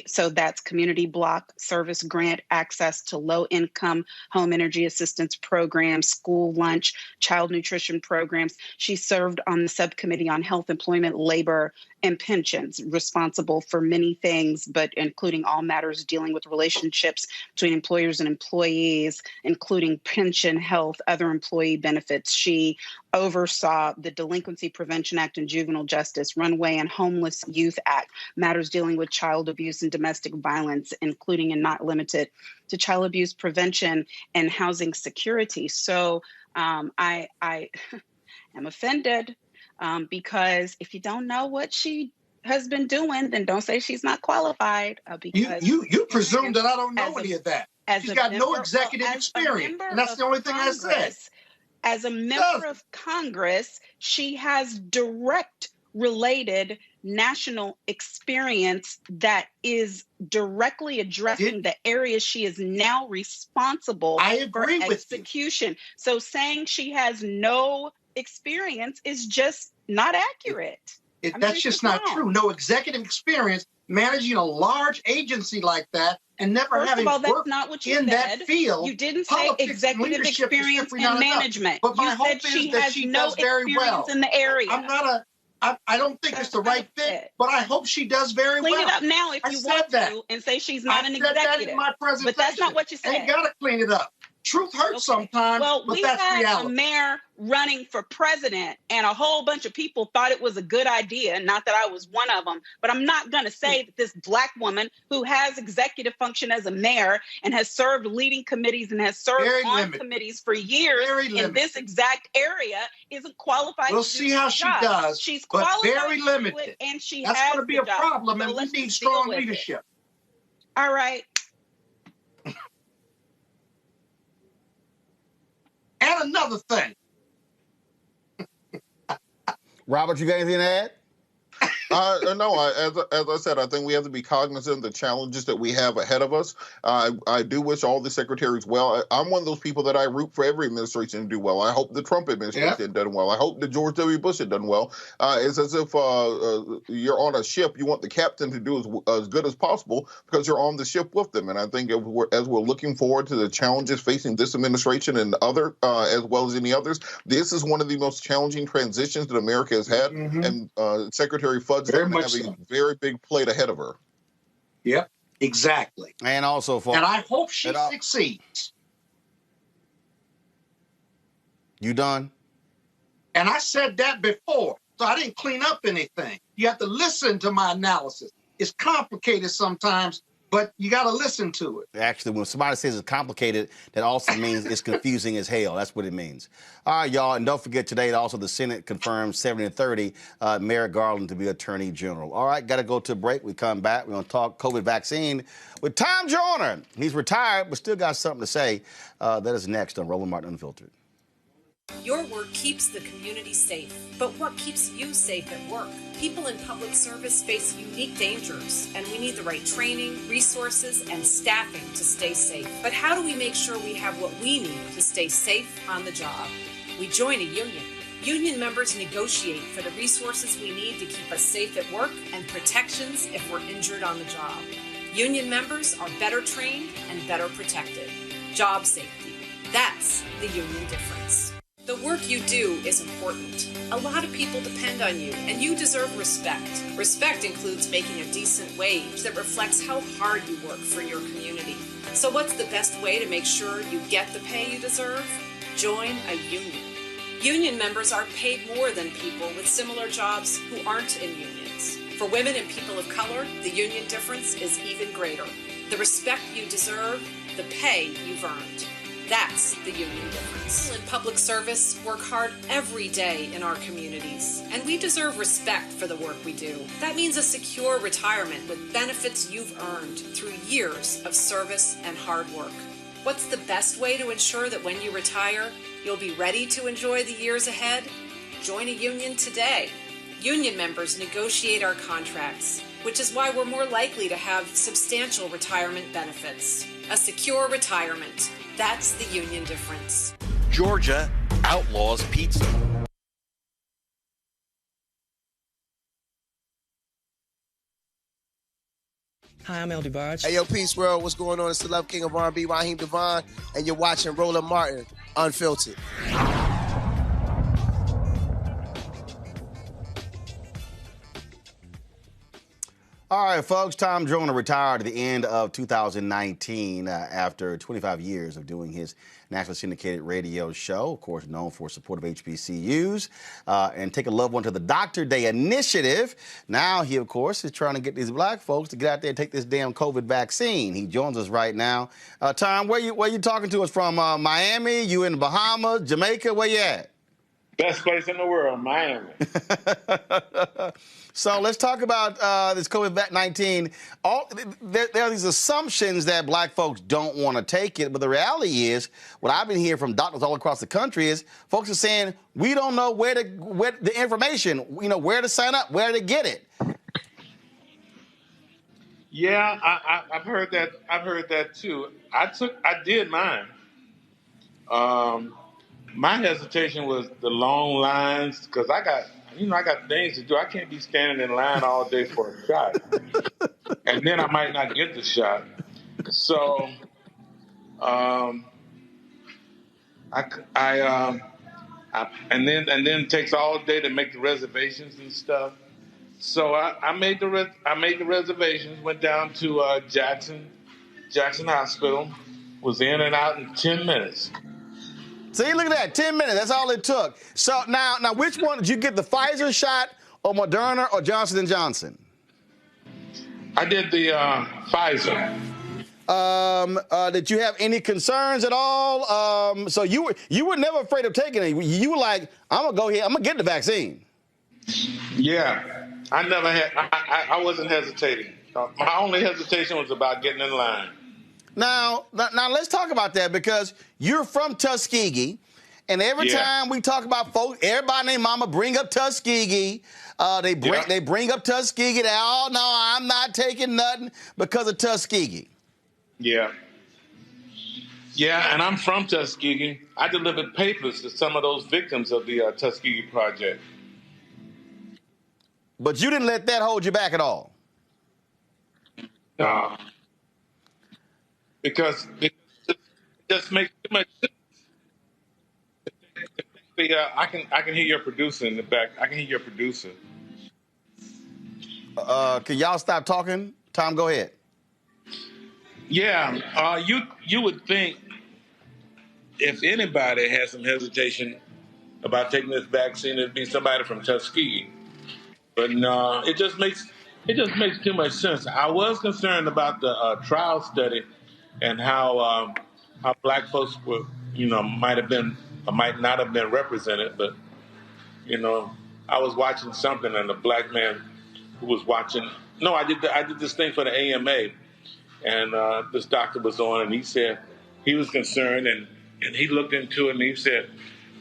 So that's community block service grant access to low-income home energy assistance programs, school lunch, child nutrition programs. She served on the subcommittee on health, employment, labor, and pensions, responsible for many things, but including all matters dealing with relationships between employers and employees, including pension, health, other employee benefits. She oversaw the Delinquency Prevention Act and Juvenile Justice, Runaway and Homeless Youth Act, matters dealing with child abuse and domestic violence, including and not limited to child abuse prevention and housing security. So I am offended because if you don't know what she has been doing, then don't say she's not qualified. Because you presume that I don't know any of that. She's got no executive experience, and that's the only thing I said. As a member of Congress, she has direct related national experience that is directly addressing the areas she is now responsible for execution. So saying she has no experience is just not accurate. That's just not true. No executive experience managing a large agency like that and never having worked in that field. You didn't say executive experience in management. But my hope is that she does very well in the area. I don't think it's the right fit, but I hope she does very well. Clean it up now if you want to and say she's not an executive. That in my presentation. But that's not what you said. Ain't got to clean it up. Truth hurts sometimes, but that's reality. We had a mayor running for president, and a whole bunch of people thought it was a good idea. Not that I was one of them, but I'm not going to say that this Black woman who has executive function as a mayor and has served leading committees and has served on committees for years in this exact area isn't qualified. We'll see how she does. She's but qualified very limited, and she that's has going to be a problem, and we need strong leadership. All right. And another thing. Robert, you got anything to add? No, as I said, I think we have to be cognizant of the challenges that we have ahead of us. I do wish all the secretaries well. I'm one of those people that I root for every administration to do well. I hope the Trump administration had done well. I hope the George W. Bush had done well. It's as if you're on a ship. You want the captain to do as good as possible because you're on the ship with them. And I think as we're looking forward to the challenges facing this administration and other, as well as any others, this is one of the most challenging transitions that America has had. And Secretary Fudge has a very big plate ahead of her. Yep, exactly. And also and I hope she succeeds. You done? And I said that before, so I didn't clean up anything. You have to listen to my analysis. It's complicated sometimes, but you got to listen to it. Actually, when somebody says it's complicated, that also means it's confusing as hell. That's what it means. All right, y'all, and don't forget today, also the Senate confirmed 70-30 Merrick Garland to be Attorney General. All right, got to go to a break. We come back. We're going to talk COVID vaccine with Tom Joyner. He's retired, but still got something to say. That is next on Roland Martin Unfiltered. Your work keeps the community safe, but what keeps you safe at work? People in public service face unique dangers, and we need the right training, resources, and staffing to stay safe. But how do we make sure we have what we need to stay safe on the job? We join a union. Union members negotiate for the resources we need to keep us safe at work and protections if we're injured on the job. Union members are better trained and better protected. Job safety. That's the union difference. The work you do is important. A lot of people depend on you, and you deserve respect. Respect includes making a decent wage that reflects how hard you work for your community. So what's the best way to make sure you get the pay you deserve? Join a union. Union members are paid more than people with similar jobs who aren't in unions. For women and people of color, the union difference is even greater. The respect you deserve, the pay you've earned. That's the union difference. People in public service work hard every day in our communities, and we deserve respect for the work we do. That means a secure retirement with benefits you've earned through years of service and hard work. What's the best way to ensure that when you retire, you'll be ready to enjoy the years ahead? Join a union today. Union members negotiate our contracts, which is why we're more likely to have substantial retirement benefits. A secure retirement. That's the union difference. Georgia outlaws pizza. Hi, I'm El DeBarge. Hey, yo, Peace World. What's going on? It's the Love King of R&B, Raheem Devon, and you're watching Roland Martin, Unfiltered. All right, folks, Tom Joyner retired at the end of 2019 after 25 years of doing his nationally syndicated radio show, of course, known for support of HBCUs, and Take a Loved One to the Doctor Day initiative. Now he, of course, is trying to get these black folks to get out there and take this damn COVID vaccine. He joins us right now. Tom, where you talking to us from? Miami? You in the Bahamas, Jamaica? Where you at? Best place in the world, Miami. So let's talk about this COVID-19. There are these assumptions that black folks don't want to take it, but the reality is, what I've been hearing from doctors all across the country is, folks are saying we don't know where the information, where to sign up, where to get it. Yeah, I've heard that. I've heard that too. I did mine. My hesitation was the long lines because I got things to do. I can't be standing in line all day for a shot, and then I might not get the shot. So, and then it takes all day to make the reservations and stuff. So I made the reservations. Went down to Jackson Hospital. Was in and out in 10 minutes. See, look at that, 10 minutes, that's all it took. So now which one, did you get the Pfizer shot or Moderna or Johnson & Johnson? I did the Pfizer. Did you have any concerns at all? So you were never afraid of taking it. You were like, I'm going to go here, I'm going to get the vaccine. Yeah, I wasn't hesitating. My only hesitation was about getting in line. Now let's talk about that because you're from Tuskegee, and every time we talk about folks, everybody named Mama bring up Tuskegee. They bring up Tuskegee. Oh no, I'm not taking nothing because of Tuskegee. Yeah, and I'm from Tuskegee. I delivered papers to some of those victims of the Tuskegee Project. But you didn't let that hold you back at all. No. Because it just makes too much sense. I can hear your producer in the back. I can hear your producer. Can y'all stop talking? Tom, go ahead. Yeah, you would think if anybody has some hesitation about taking this vaccine, it'd be somebody from Tuskegee. But no, it just makes too much sense. I was concerned about the trial study and how black folks were, might have been or might not have been represented. But, I was watching something and a black man who was watching. No, I did this thing for the AMA, and this doctor was on, and he said he was concerned, and he looked into it, and he said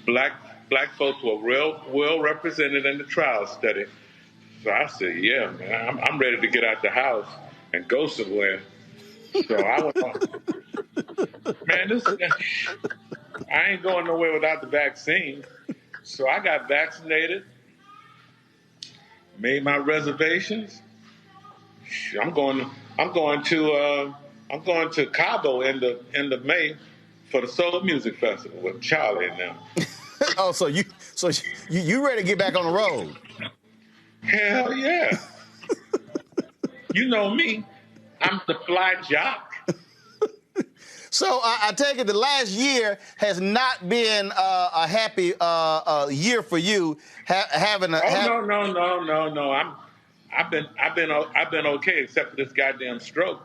black folks were real well represented in the trial study. So I said, yeah, man, I'm ready to get out the house and go somewhere. So I went on. Man, I ain't going nowhere without the vaccine. So I got vaccinated, made my reservations. I'm going to Cabo end of May for the Soul Music Festival with Charlie and them. Oh, so you ready to get back on the road? Hell yeah. You know me. I'm the fly jock. So I take it the last year has not been a happy year for you having a. No. I've been okay except for this goddamn stroke.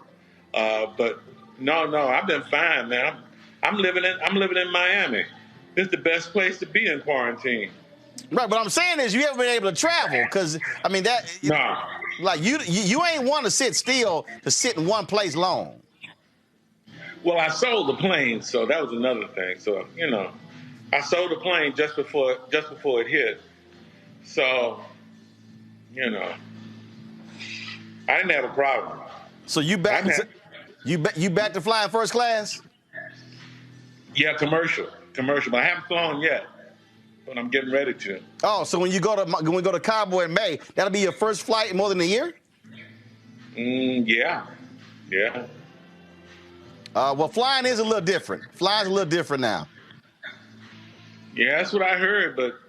But no, I've been fine, man. I'm living in Miami. This is the best place to be in quarantine. Right, but I'm saying is you haven't been able to travel because I mean that. Nah. Like you ain't want to sit still to sit in one place long. Well, I sold the plane, so that was another thing. So I sold the plane just before it hit. So I didn't have a problem. So you back to flying first class? Yeah, commercial, but I haven't flown yet. But I'm getting ready to. Oh, so when we go to Cabo in May, that'll be your first flight in more than a year? Yeah. Well, flying is a little different. Flying's a little different now. Yeah, that's what I heard, but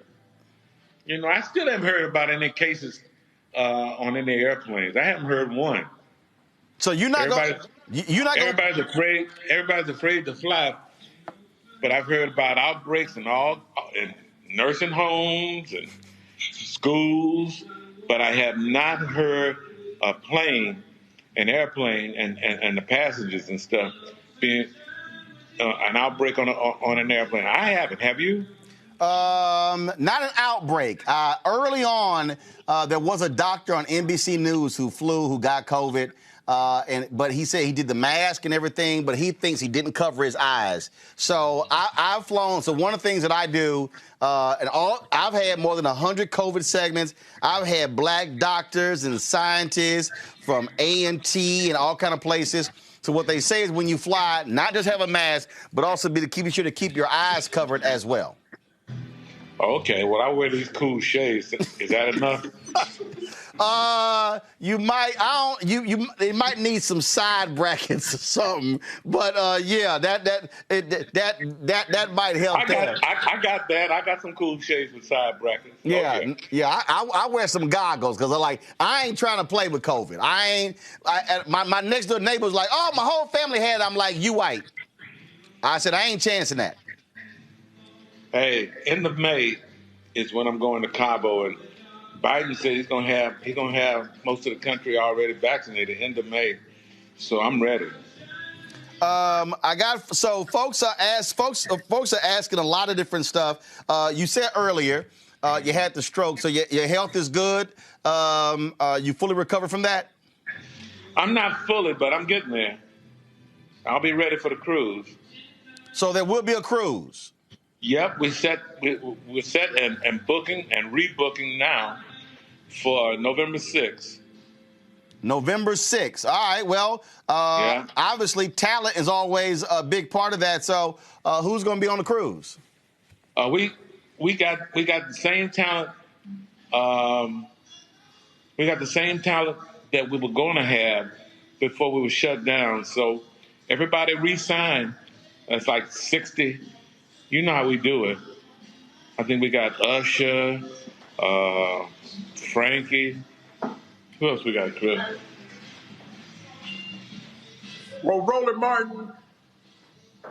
I still haven't heard about any cases on any airplanes. I haven't heard one. So everybody's afraid to fly, but I've heard about outbreaks in nursing homes and schools, but I have not heard a airplane and the passengers and stuff being an outbreak on an airplane. I haven't. Have you? Not an outbreak. Early on, there was a doctor on NBC News who got COVID. But he said he did the mask and everything, but he thinks he didn't cover his eyes. So I've flown. So one of the things that I do, I've had more than 100 COVID segments. I've had black doctors and scientists from A&T and all kind of places. So what they say is when you fly, not just have a mask, but also be sure to keep your eyes covered as well. Okay, well, I wear these cool shades. Is that enough? They might need some side brackets or something, but yeah, that might help. I got that. I got some cool shades with side brackets. Yeah, okay. Yeah. I wear some goggles because I ain't trying to play with COVID. My next door neighbor was like, oh, my whole family had it. I'm like, you white. I said, I ain't chancing that. Hey, end of May is when I'm going to Cabo, and Biden said he's gonna have most of the country already vaccinated end of May, so I'm ready. Folks are asking a lot of different stuff. You said earlier you had the stroke, so your health is good. You fully recovered from that? I'm not fully, but I'm getting there. I'll be ready for the cruise. So there will be a cruise. Yep, we're set and booking and rebooking now for November 6th. November 6th. All right. Well, obviously talent is always a big part of that. So who's going to be on the cruise? We got the same talent. We got the same talent that we were going to have before we were shut down. So everybody re-signed. It's like 60. You know how we do it. I think we got Usher, Frankie. Who else we got, Chris? Well, Roland Martin,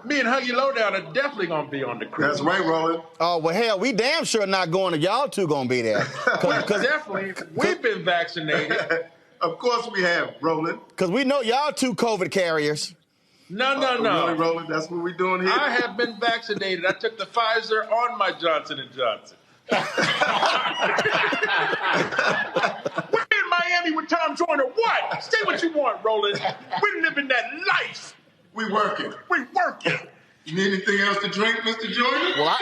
me and Huggy Lowdown are definitely going to be on the cruise. That's right, Roland. Oh, well, hell, we damn sure not going to. Y'all two going to be there. Definitely. We've been vaccinated. Of course we have, Roland. Because we know y'all two COVID carriers. No. Really, Roland? That's what we're doing here? I have been vaccinated. I took the Pfizer on my Johnson & Johnson. We're in Miami with Tom Joyner. What? Say what you want, Roland. We're living that life. We working. You need anything else to drink, Mr. Joyner? Well,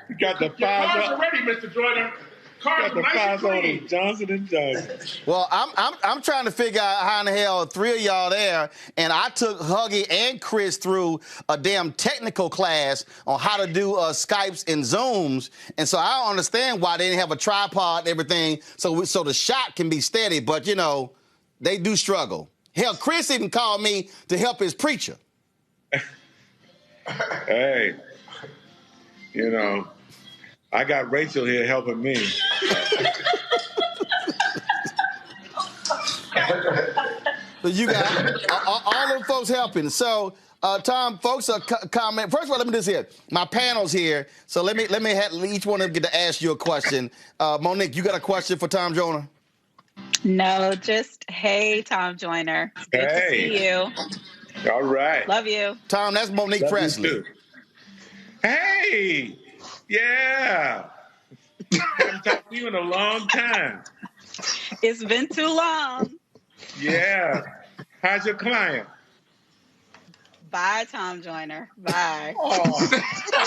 You got the Your car's Pfizer. ready, Mr. Joyner. Car's Got the nice and Pfizer on clean. the Johnson & Johnson. Well, I'm trying to figure out how in the hell three of y'all there, and I took Huggy and Chris through a damn technical class on how to do Skypes and Zooms, and so I don't understand why they didn't have a tripod and everything, so the shot can be steady. But they do struggle. Hell, Chris even called me to help his preacher. Hey, I got Rachel here helping me. So you got all them folks helping. So, Tom, folks are comment. First of all, let me just here. My panel's here, so let me have each one of them get to ask you a question. Monique, you got a question for Tom Joyner? No, just hey, Tom Joyner. It's good to see you. All right. Love you. Tom, that's Monique Love you Presley. too. Hey, yeah. Haven't talked to you in a long time. It's been too long. Yeah. How's your client? Bye, Tom Joyner. Bye. Oh,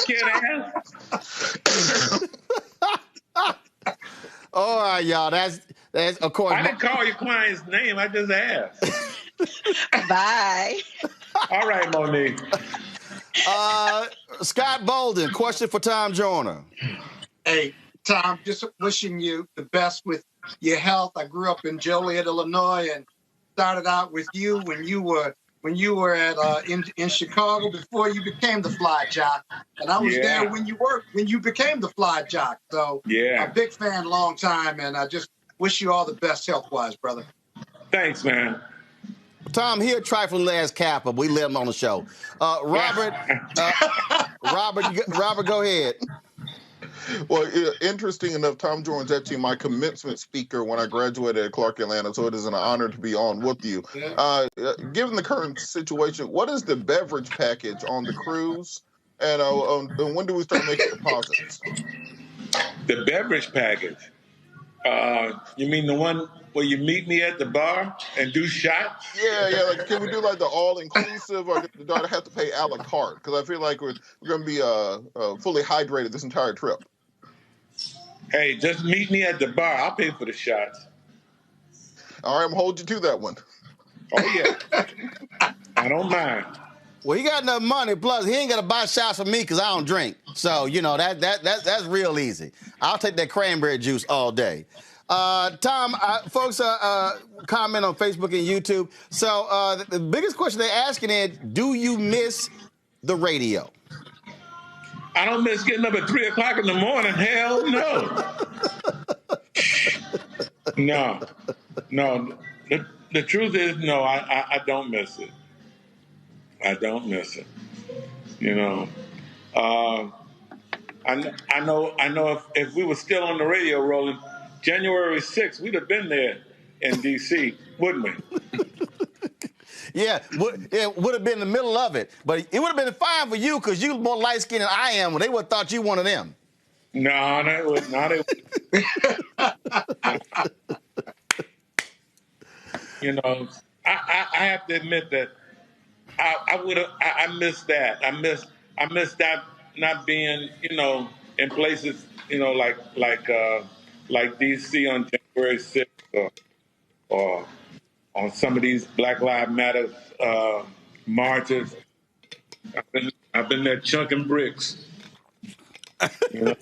can't ask. All right, y'all. That's of course. I didn't call your client's name. I just asked. Bye. All right, Monique. Scott Bolden, question for Tom Joyner. Hey, Tom, just wishing you the best with your health. I grew up in Joliet, Illinois, and started out with you when you were at in Chicago before you became the fly jock, and I was there when you became the fly jock. So yeah, I'm a big fan, long time, and I just wish you all the best health-wise, brother. Thanks, man. Tom, here trifling last Kappa. We let him on the show. Robert, Robert, go ahead. Well, interesting enough, Tom Joyner's actually my commencement speaker when I graduated at Clark Atlanta, so it is an honor to be on with you. Given the current situation, what is the beverage package on the cruise, and when do we start making deposits? The beverage package? You mean the one where you meet me at the bar and do shots? Yeah. Like, can we do like the all-inclusive, or do I have to pay a la carte? Because I feel like we're going to be fully hydrated this entire trip. Hey, just meet me at the bar. I'll pay for the shots. All right, I'm holding you to that one. Oh, yeah. I don't mind. Well, he got enough money. Plus, he ain't got to buy shots for me because I don't drink. So, you know, that's real easy. I'll take that cranberry juice all day. Tom, folks comment on Facebook and YouTube. So the biggest question they're asking is, do you miss the radio? I don't miss getting up at 3 o'clock in the morning. Hell no. No. The truth is, no, I don't miss it. I don't miss it. You know, I know if we were still on the radio rolling, January 6th, we'd have been there in D.C., wouldn't we? Yeah, it would have been in the middle of it. But it would have been fine for you because you're more light-skinned than I am. They would have thought you one of them. No, they would not. You know, I have to admit that I miss that. I miss that not being, you know, in places, you know, like D.C. on January 6th or on some of these Black Lives Matter marches. I've been there chunking bricks. You know?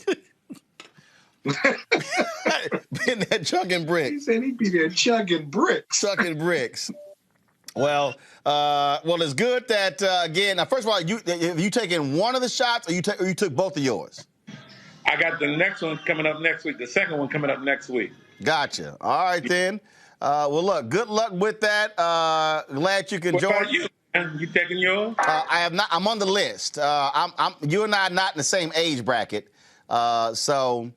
Been there chunking bricks. He said he'd be there chugging bricks. Chugging bricks. Well, it's good that again. Now, first of all, have you taken one of the shots, or you took both of yours? I got the next one coming up next week. The second one coming up next week. Gotcha. All right then. Well, look, good luck with that. Glad you can join. What about you? You taking yours? I have not. I'm on the list. You and I are not in the same age bracket, so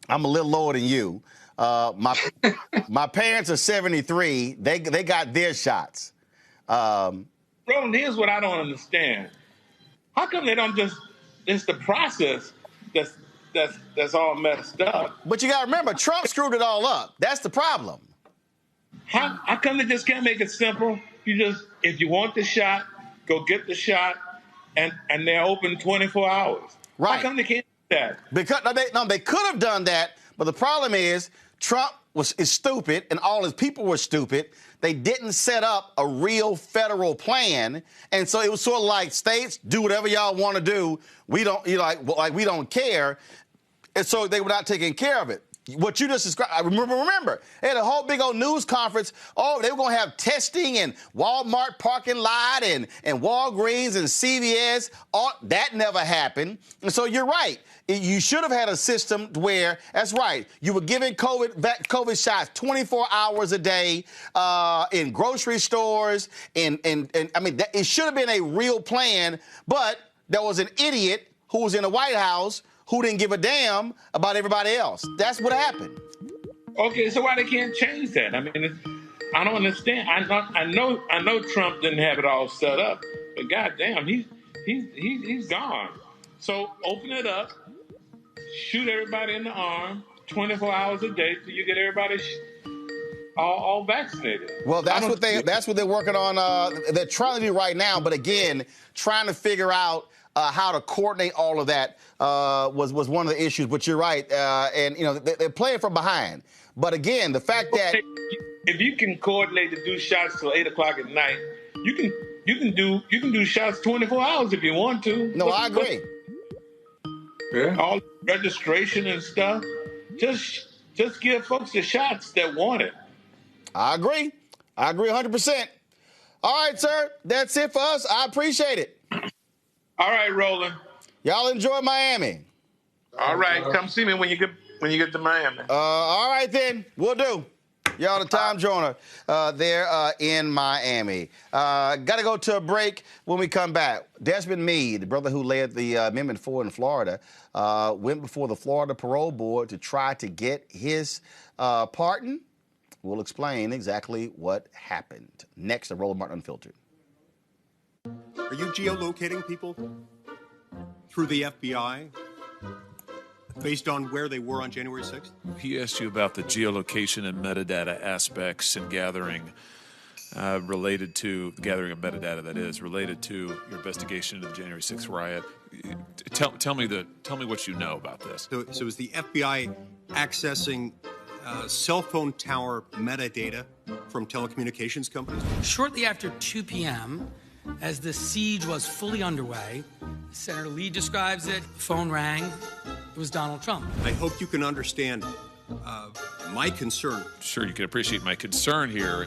I'm a little lower than you. My parents are 73. They got their shots. Roland, here's what I don't understand. How come they don't just? It's the process that's all messed up. But you got to remember, Trump screwed it all up. That's the problem. How come they just can't make it simple? You just, if you want the shot, go get the shot, and they're open 24 hours. Right. How come they can't do that? Because they could have done that, but the problem is Trump is stupid, and all his people were stupid. They didn't set up a real federal plan, and so it was sort of like, states, do whatever y'all want to do. We don't, we don't care, and so they were not taking care of it. What you just described, remember, they had a whole big old news conference. Oh, they were going to have testing in Walmart parking lot and Walgreens and CVS. All, that never happened. And so you're right. You should have had a system where, that's right, you were giving COVID shots 24 hours a day in grocery stores. And I mean, it should have been a real plan, but there was an idiot who was in the White House who didn't give a damn about everybody else. That's what happened. Okay, so why they can't change that? I mean, I don't understand. I know Trump didn't have it all set up, but goddamn, he's gone. So open it up, shoot everybody in the arm, 24 hours a day till you get everybody all vaccinated. Well, that's what they're working on. They're trying to do right now, but again, trying to figure out how to coordinate all of that was one of the issues. But you're right, and you know they're playing from behind. But again, the fact that if you can coordinate to do shots till 8 o'clock at night, you can do shots 24 hours if you want to. No, I agree. Yeah. All registration and stuff. Just give folks the shots that want it. I agree 100%. All right, sir. That's it for us. I appreciate it. All right, Roland. Y'all enjoy Miami. All right. Come see me when you get to Miami. All right, then. We'll do. Y'all, the Tom Joyner there in Miami. Got to go to a break. When we come back, Desmond Meade, the brother who led the Amendment 4 in Florida, went before the Florida Parole Board to try to get his pardon. We'll explain exactly what happened. Next, the Roland Martin Unfiltered. Are you geolocating people through the FBI based on where they were on January 6th? He asked you about the geolocation and metadata aspects and gathering related to gathering of metadata that is related to your investigation into the January 6th riot. Tell me what you know about this. So is the FBI accessing cell phone tower metadata from telecommunications companies? Shortly after 2 p.m., as the siege was fully underway, Senator Lee describes it, phone rang, it was Donald Trump. I hope you can understand my concern. Sure, you can appreciate my concern here.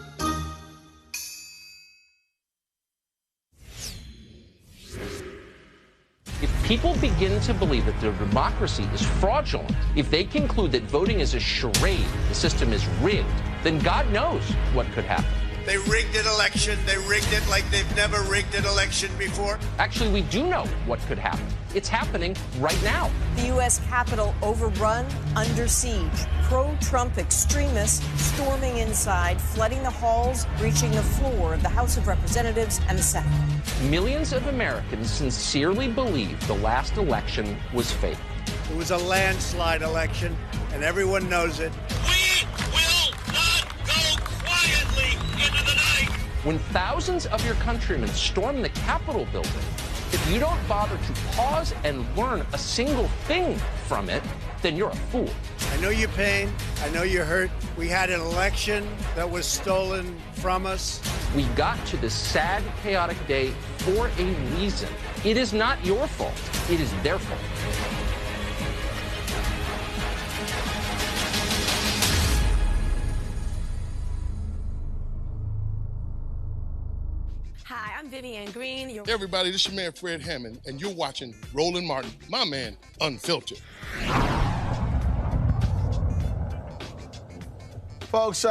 If people begin to believe that their democracy is fraudulent, if they conclude that voting is a charade, the system is rigged, then God knows what could happen. They rigged an election. They rigged it like they've never rigged an election before. Actually, we do know what could happen. It's happening right now. The U.S. Capitol overrun, under siege. Pro-Trump extremists storming inside, flooding the halls, reaching the floor of the House of Representatives and the Senate. Millions of Americans sincerely believe the last election was fake. It was a landslide election, and everyone knows it. When thousands of your countrymen storm the Capitol building, if you don't bother to pause and learn a single thing from it, then you're a fool. I know your pain. I know you're hurt. We had an election that was stolen from us. We got to this sad, chaotic day for a reason. It is not your fault. It is their fault. Hi, I'm Vivian Green. Hey everybody, this is your man Fred Hammond, and you're watching Roland Martin, my man, Unfiltered. Folks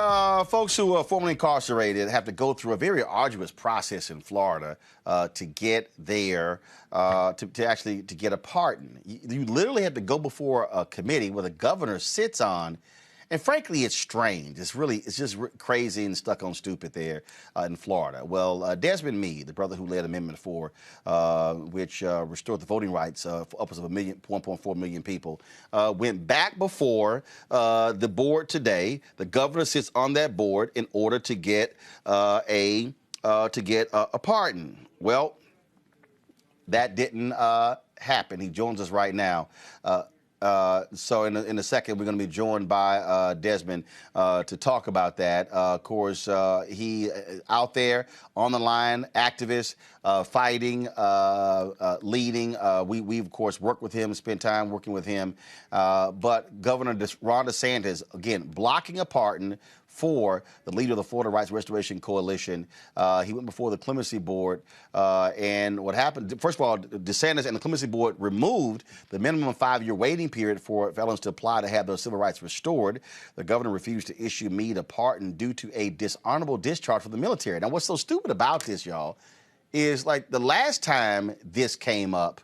who are formerly incarcerated have to go through a very arduous process in Florida to get there, to get a pardon. You literally have to go before a committee where the governor sits on. And frankly, it's strange. It's just crazy and stuck on stupid there in Florida. Well, Desmond Meade, the brother who led Amendment 4, which restored the voting rights for upwards of 1.4 million people, went back before the board today. The governor sits on that board in order to get a pardon. Well, that didn't happen. He joins us right now. So in a second, we're going to be joined by Desmond to talk about that. Of course, he out there on the line, activist, fighting, leading. We of course work with him, spend time working with him. But Governor Ron DeSantis, again, blocking a pardon for the leader of the Florida Rights Restoration Coalition. He went before the Clemency Board, and what happened, first of all, DeSantis and the Clemency Board removed the minimum 5-year waiting period for felons to apply to have their civil rights restored. The governor refused to issue Meade a pardon due to a dishonorable discharge from the military. Now, what's so stupid about this, y'all, is like the last time this came up,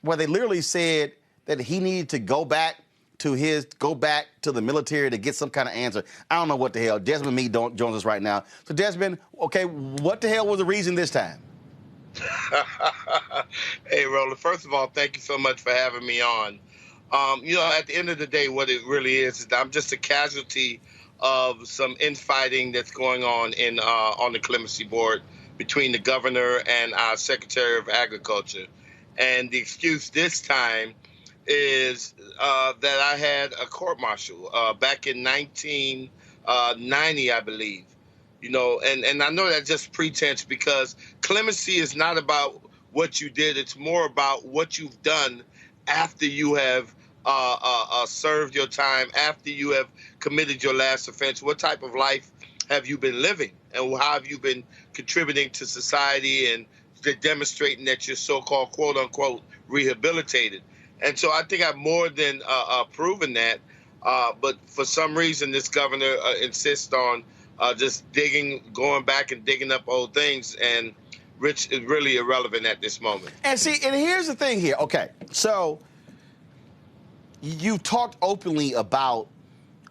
where they literally said that he needed to go back to go back to the military to get some kind of answer. I don't know what the hell. Desmond Meade joins us right now. So Desmond, okay, what the hell was the reason this time? Hey, Roland, first of all, thank you so much for having me on. At the end of the day, what it really is I'm just a casualty of some infighting that's going on on the clemency board between the governor and our Secretary of Agriculture. And the excuse this time is that I had a court-martial back in 1990, I believe. And I know that's just pretense, because clemency is not about what you did. It's more about what you've done after you have served your time, after you have committed your last offense. What type of life have you been living, and how have you been contributing to society and demonstrating that you're so-called, quote-unquote, rehabilitated. And so I think I've more than proven that. But for some reason, this governor insists on just going back and digging up old things, and Rich is really irrelevant at this moment. And here's the thing here. Okay, so you talked openly about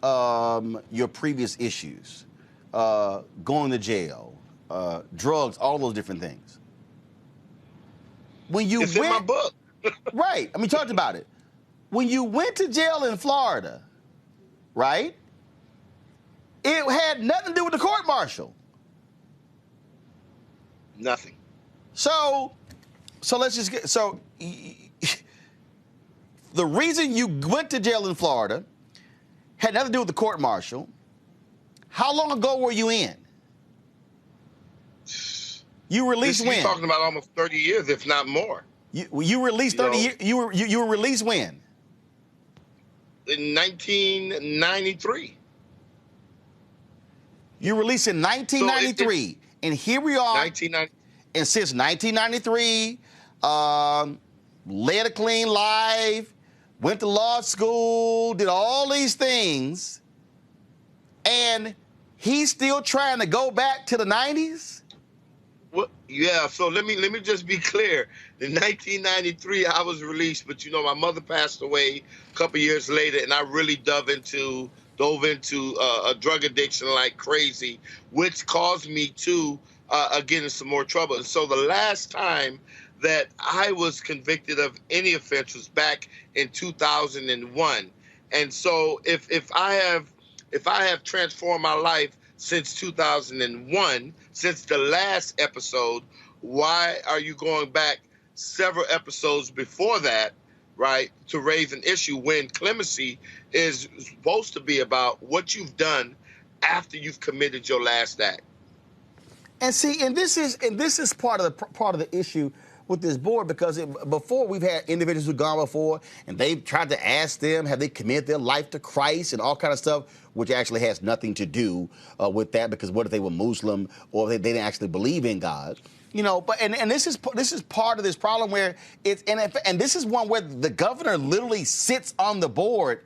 your previous issues, going to jail, drugs, all those different things. When you it's in my book. Right. I mean, talked about it. When you went to jail in Florida, right? It had nothing to do with the court-martial. Nothing. So let's just get, the reason you went to jail in Florida had nothing to do with the court-martial. How long ago were you in? You released when? You're talking about almost 30 years, if not more. You released 30 years. You were released when? In 1993. You released in 1993, and here we are. 1990. And since 1993, led a clean life, went to law school, did all these things, and he's still trying to go back to the 90s? Well, yeah, so let me just be clear. In 1993, I was released, but my mother passed away a couple years later, and I really dove into a drug addiction like crazy, which caused me to get in some more trouble. And so the last time that I was convicted of any offense was back in 2001. And so if I have transformed my life since 2001, since the last episode, why are you going back several episodes before that, right, to raise an issue when clemency is supposed to be about what you've done after you've committed your last act? And this is part of the issue with this board, because before we've had individuals who've gone before and they've tried to ask them, have they committed their life to Christ and all kind of stuff, which actually has nothing to do with that, because what if they were Muslim or they didn't actually believe in God? But this is part of this problem where and this is one where the governor literally sits on the board.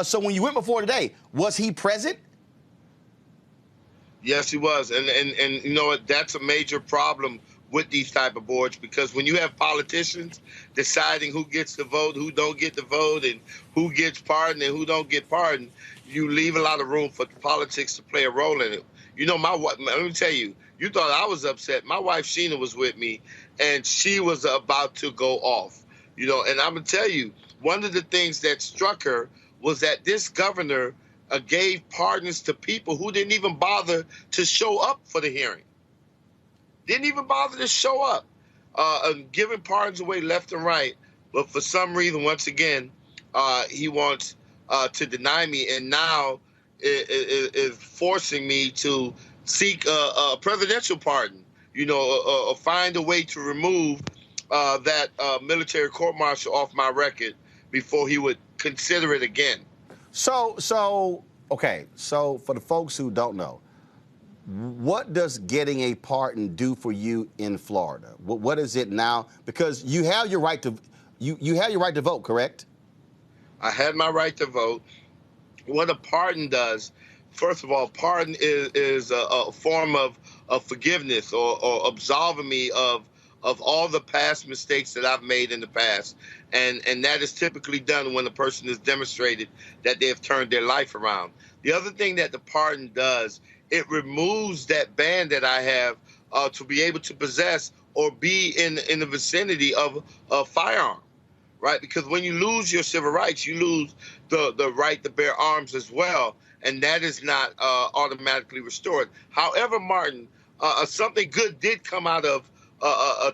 So when you went before today, was he present? Yes, he was, and you know what? That's a major problem with these type of boards, because when you have politicians deciding who gets the vote, who don't get the vote, and who gets pardoned and who don't get pardoned, you leave a lot of room for politics to play a role in it. My wife, let me tell you, you thought I was upset. My wife, Sheena, was with me, and she was about to go off. And I'm going to tell you, one of the things that struck her was that this governor gave pardons to people who didn't even bother to show up for the hearing. Didn't even bother to show up, giving pardons away left and right. But for some reason, once again, he wants to deny me, and now is forcing me to seek a presidential pardon, or find a way to remove that military court-martial off my record before he would consider it again. So for the folks who don't know, what does getting a pardon do for you in Florida? What is it now? Because you have your right to vote, correct? I had my right to vote. What a pardon does, first of all, pardon is a form of forgiveness or absolving me of of all the past mistakes that I've made in the past. And that is typically done when a person has demonstrated that they have turned their life around. The other thing that the pardon does, it removes that ban that I have to be able to possess or be in the vicinity of a firearm, right? Because when you lose your civil rights, you lose the right to bear arms as well, and that is not automatically restored. However, Martin, something good did come out of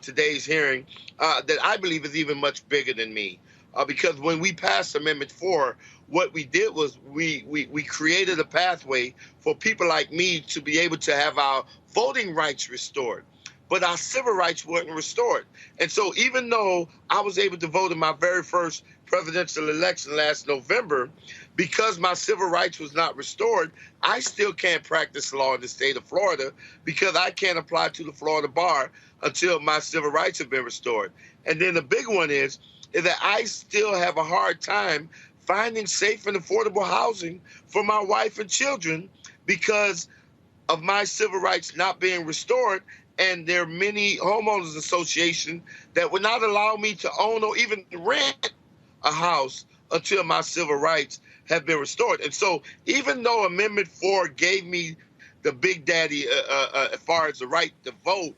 today's hearing that I believe is even much bigger than me. Because when we passed Amendment 4, what we did was we created a pathway for people like me to be able to have our voting rights restored. But our civil rights weren't restored. And so even though I was able to vote in my very first presidential election last November, because my civil rights was not restored, I still can't practice law in the state of Florida because I can't apply to the Florida bar until my civil rights have been restored. And then the big one is that I still have a hard time finding safe and affordable housing for my wife and children because of my civil rights not being restored. And there are many homeowners associations that would not allow me to own or even rent a house until my civil rights have been restored. And so even though Amendment 4 gave me the big daddy as far as the right to vote,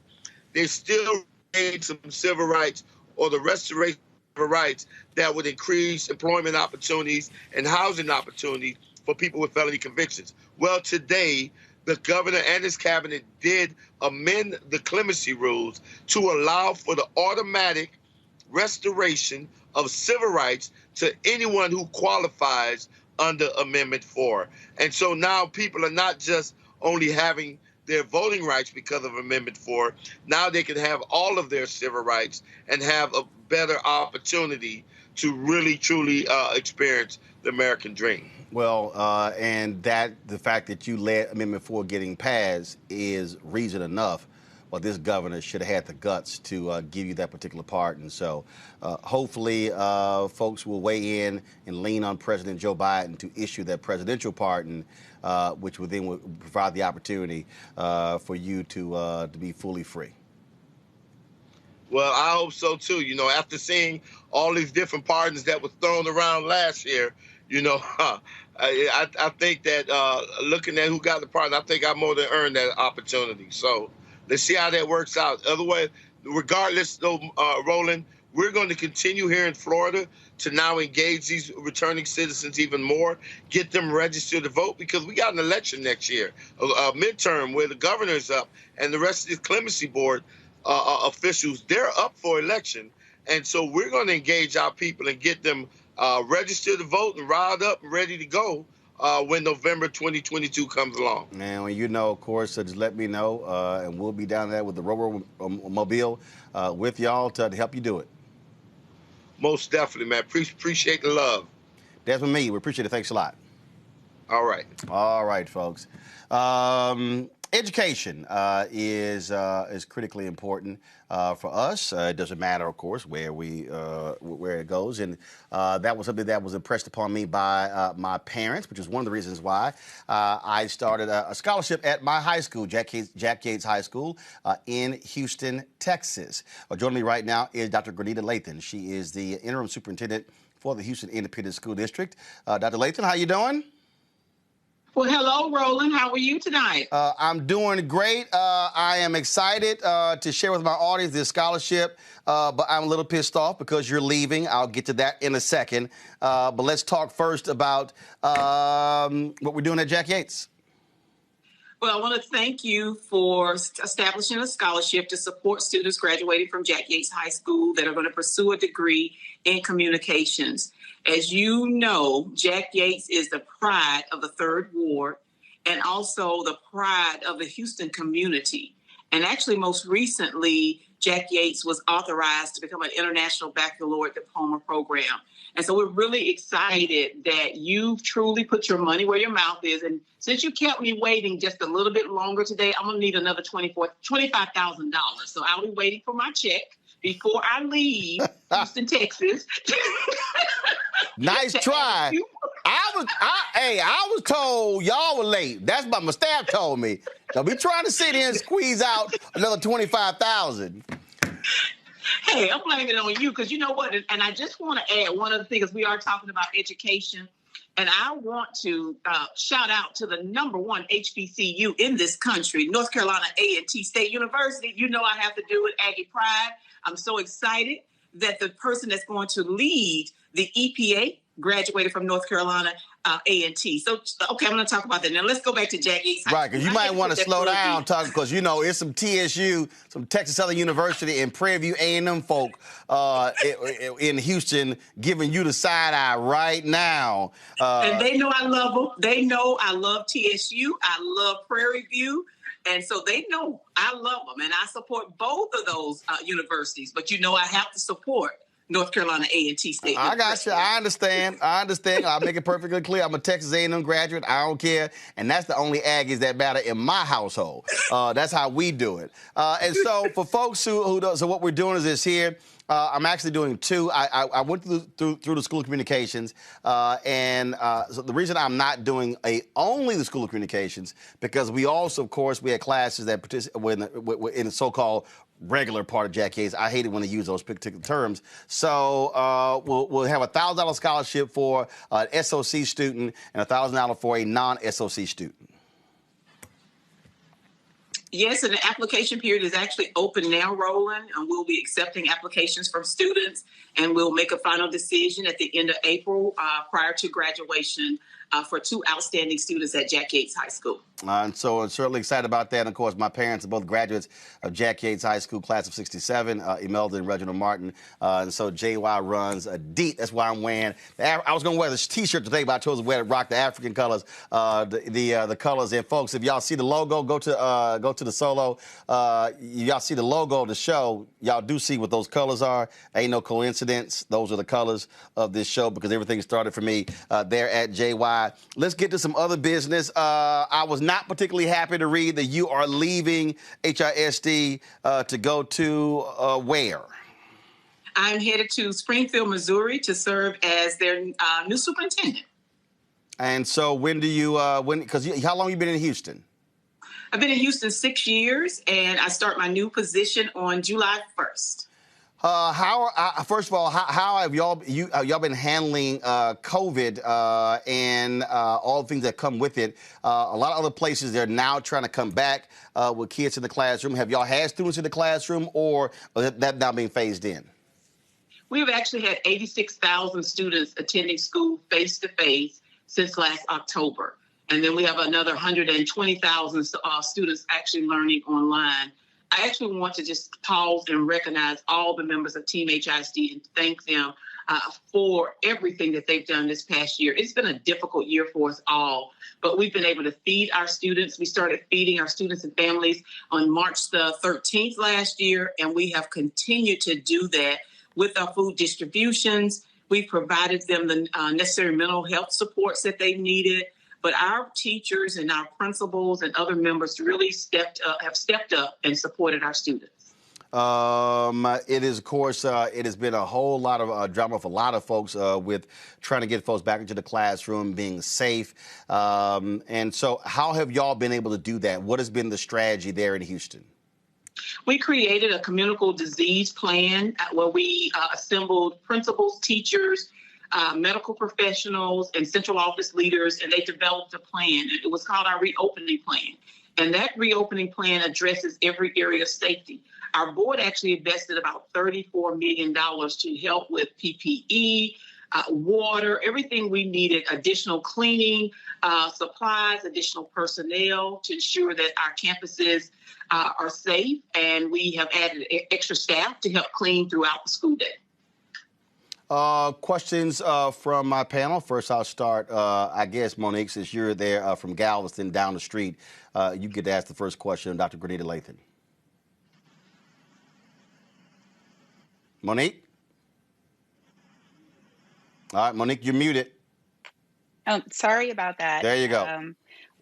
they still made some civil rights or the restoration of rights that would increase employment opportunities and housing opportunities for people with felony convictions. Well, today, the governor and his cabinet did amend the clemency rules to allow for the automatic restoration of civil rights to anyone who qualifies under Amendment 4. And so now people are not just only having their voting rights because of Amendment 4. Now they can have all of their civil rights and have a better opportunity to really, truly experience the American dream. Well, and the fact that you let Amendment 4 getting passed is reason enough. Well, this governor should have had the guts to give you that particular pardon. So hopefully folks will weigh in and lean on President Joe Biden to issue that presidential pardon, which would then provide the opportunity for you to be fully free. Well, I hope so, too. You know, after seeing all these different pardons that were thrown around last year, you know, I think that looking at who got the pardon, I think I more than earned that opportunity. So let's see how that works out. Otherwise, regardless, though, Roland, we're going to continue here in Florida to now engage these returning citizens even more, get them registered to vote, because we got an election next year, a midterm where the governor's up and the rest of the clemency board officials, they're up for election. And so we're going to engage our people and get them registered to vote and riled up and ready to go when November 2022 comes along. And when you know, of course, just let me know, and we'll be down there with the Robo-Mobile with y'all to help you do it. Most definitely, man. Appreciate the love. Desmond Meade, we appreciate it. Thanks a lot. All right. All right, folks. Education is critically important for us. It doesn't matter, of course, where it goes, and that was something that was impressed upon me by my parents, which is one of the reasons why I started a scholarship at my high school, Jack Yates High School in Houston, Texas. Joining me right now is Dr. Grenita Lathan. She is the interim superintendent for the Houston Independent School District. Dr. Lathan, how you doing? Well, hello, Roland. How are you tonight? I'm doing great. I am excited to share with my audience this scholarship, but I'm a little pissed off because you're leaving. I'll get to that in a second. But let's talk first about what we're doing at Jack Yates. Well, I want to thank you for establishing a scholarship to support students graduating from Jack Yates High School that are going to pursue a degree in communications. As you know, Jack Yates is the pride of the 3rd Ward and also the pride of the Houston community. And actually, most recently, Jack Yates was authorized to become an international baccalaureate diploma program. And so we're really excited that you've truly put your money where your mouth is. And since you kept me waiting just a little bit longer today, I'm going to need another $25,000. So I'll be waiting for my check before I leave Houston, Texas. Nice try. I was told y'all were late. That's what my staff told me. Don't be trying to sit here and squeeze out another $25,000. Hey, I'm blaming it on you because you know what? And I just want to add one other thing, because we are talking about education. And I want to shout out to the #1 HBCU in this country, North Carolina A&T State University. You know I have to do it, Aggie Pride. I'm so excited that the person that's going to lead the EPA graduated from North Carolina A&T. So, okay, I'm going to talk about that. Now, let's go back to Jack Yates High School. Right, because you might want to slow down, because, you know, it's some TSU, some Texas Southern University, and Prairie View A&M folk in Houston giving you the side eye right now. And they know I love them. They know I love TSU. I love Prairie View. And so they know I love them. And I support both of those universities. But, you know, I have to support North Carolina A&T State. I got you. I understand. I'll make it perfectly clear. I'm a Texas A&M graduate. I don't care. And that's the only Aggies that matter in my household. That's how we do it. And so for folks who don't, so what we're doing is this here. I'm actually doing two. I went through the School of Communications, and so the reason I'm not doing only the School of Communications, because we also, of course, we had classes that participate in the so-called regular part of Jack Yates. I hate it when they use those particular terms. So we'll have a $1,000 scholarship for an SOC student and a $1,000 for a non-SOC student. Yes, and the application period is actually open now, Roland, and we'll be accepting applications from students, and we'll make a final decision at the end of April prior to graduation for 2 outstanding students at Jack Yates High School. And so I'm certainly excited about that. And, of course, my parents are both graduates of Jack Yates High School, class of '67, Imelda and Reginald Martin. And so JY runs deep. That's why I'm wearing. I was going to wear this T-shirt today, but I chose to rock the African colors, the colors. And, folks, if y'all see the logo, go to the solo. Y'all see the logo of the show. Y'all do see what those colors are. Ain't no coincidence. Those are the colors of this show, because everything started for me there at JY. Let's get to some other business. I was not particularly happy to read that you are leaving HISD to go to where? I'm headed to Springfield, Missouri to serve as their new superintendent. And so when do you, because how long have you been in Houston? I've been in Houston 6 years, and I start my new position on July 1st. First of all, how have y'all been handling COVID and all the things that come with it? A lot of other places, they're now trying to come back with kids in the classroom. Have y'all had students in the classroom, or that now being phased in? We've actually had 86,000 students attending school face-to-face since last October. And then we have another 120,000 students actually learning online. I actually want to just pause and recognize all the members of Team HISD and thank them for everything that they've done this past year. It's been a difficult year for us all, but we've been able to feed our students. We started feeding our students and families on March the 13th last year, and we have continued to do that with our food distributions. We've provided them the necessary mental health supports that they needed. But our teachers and our principals and other members really have stepped up and supported our students. It is, of course, it has been a whole lot of drama for a lot of folks with trying to get folks back into the classroom, being safe. And so how have y'all been able to do that? What has been the strategy there in Houston? We created a communicable disease plan where we assembled principals, teachers, medical professionals, and central office leaders, and they developed a plan. It was called our reopening plan. And that reopening plan addresses every area of safety. Our board actually invested about $34 million to help with PPE, water, everything we needed, additional cleaning supplies, additional personnel to ensure that our campuses are safe. And we have added extra staff to help clean throughout the school day. Questions from my panel. First, I'll start, I guess, Monique, since you're there from Galveston down the street. You get to ask the first question, Dr. Grenita Lathan. Monique? All right, Monique, you're muted. Oh, sorry about that. There you go.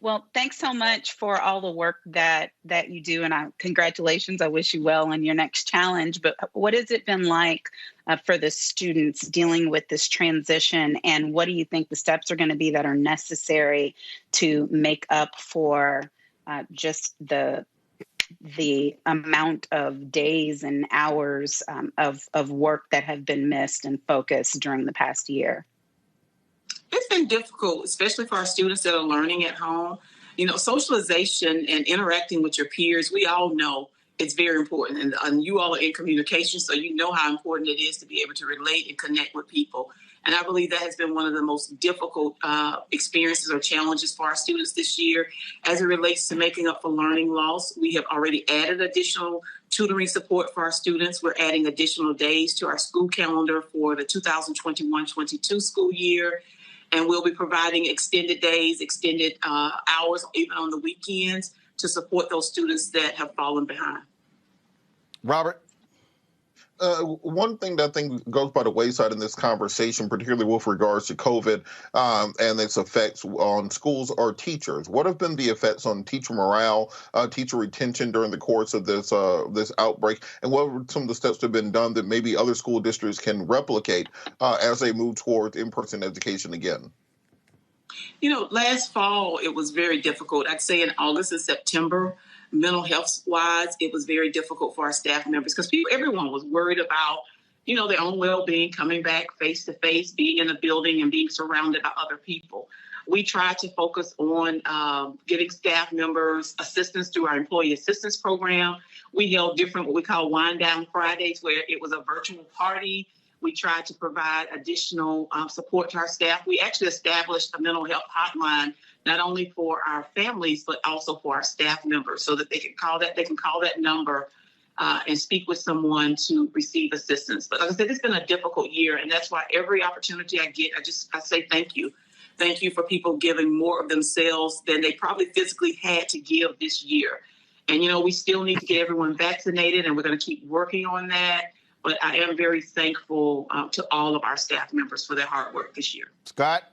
Well, thanks so much for all the work that you do, and congratulations. I wish you well on your next challenge. But what has it been like for the students dealing with this transition, and what do you think the steps are going to be that are necessary to make up for just the the amount of days and hours of work that have been missed and focused during the past year. It's been difficult, especially for our students that are learning at home. You know, socialization and interacting with your peers, we all know it's very important. And you all are in communication, so you know how important it is to be able to relate and connect with people. And I believe that has been one of the most difficult experiences or challenges for our students this year. As it relates to making up for learning loss, we have already added additional tutoring support for our students. We're adding additional days to our school calendar for the 2021-22 school year. And we'll be providing extended days, extended hours, even on the weekends, to support those students that have fallen behind. Robert? One thing that I think goes by the wayside in this conversation, particularly with regards to COVID and its effects on schools or teachers. What have been the effects on teacher morale, teacher retention during the course of this this outbreak? And what are some of the steps that have been done that maybe other school districts can replicate as they move toward in-person education again? You know, last fall, it was very difficult. I'd say in August and September, mental health wise, it was very difficult for our staff members because everyone was worried about, you know, their own well-being, coming back face to face, being in a building and being surrounded by other people. We tried to focus on giving staff members assistance through our employee assistance program. We held different, what we call wind down Fridays, where it was a virtual party. We tried to provide additional support to our staff. We actually established a mental health hotline, not only for our families, but also for our staff members, so that they can call that number and speak with someone to receive assistance. But like I said, it's been a difficult year, and that's why every opportunity I get, I say thank you. Thank you for people giving more of themselves than they probably physically had to give this year. And, you know, we still need to get everyone vaccinated, and we're going to keep working on that. But I am very thankful to all of our staff members for their hard work this year. Scott?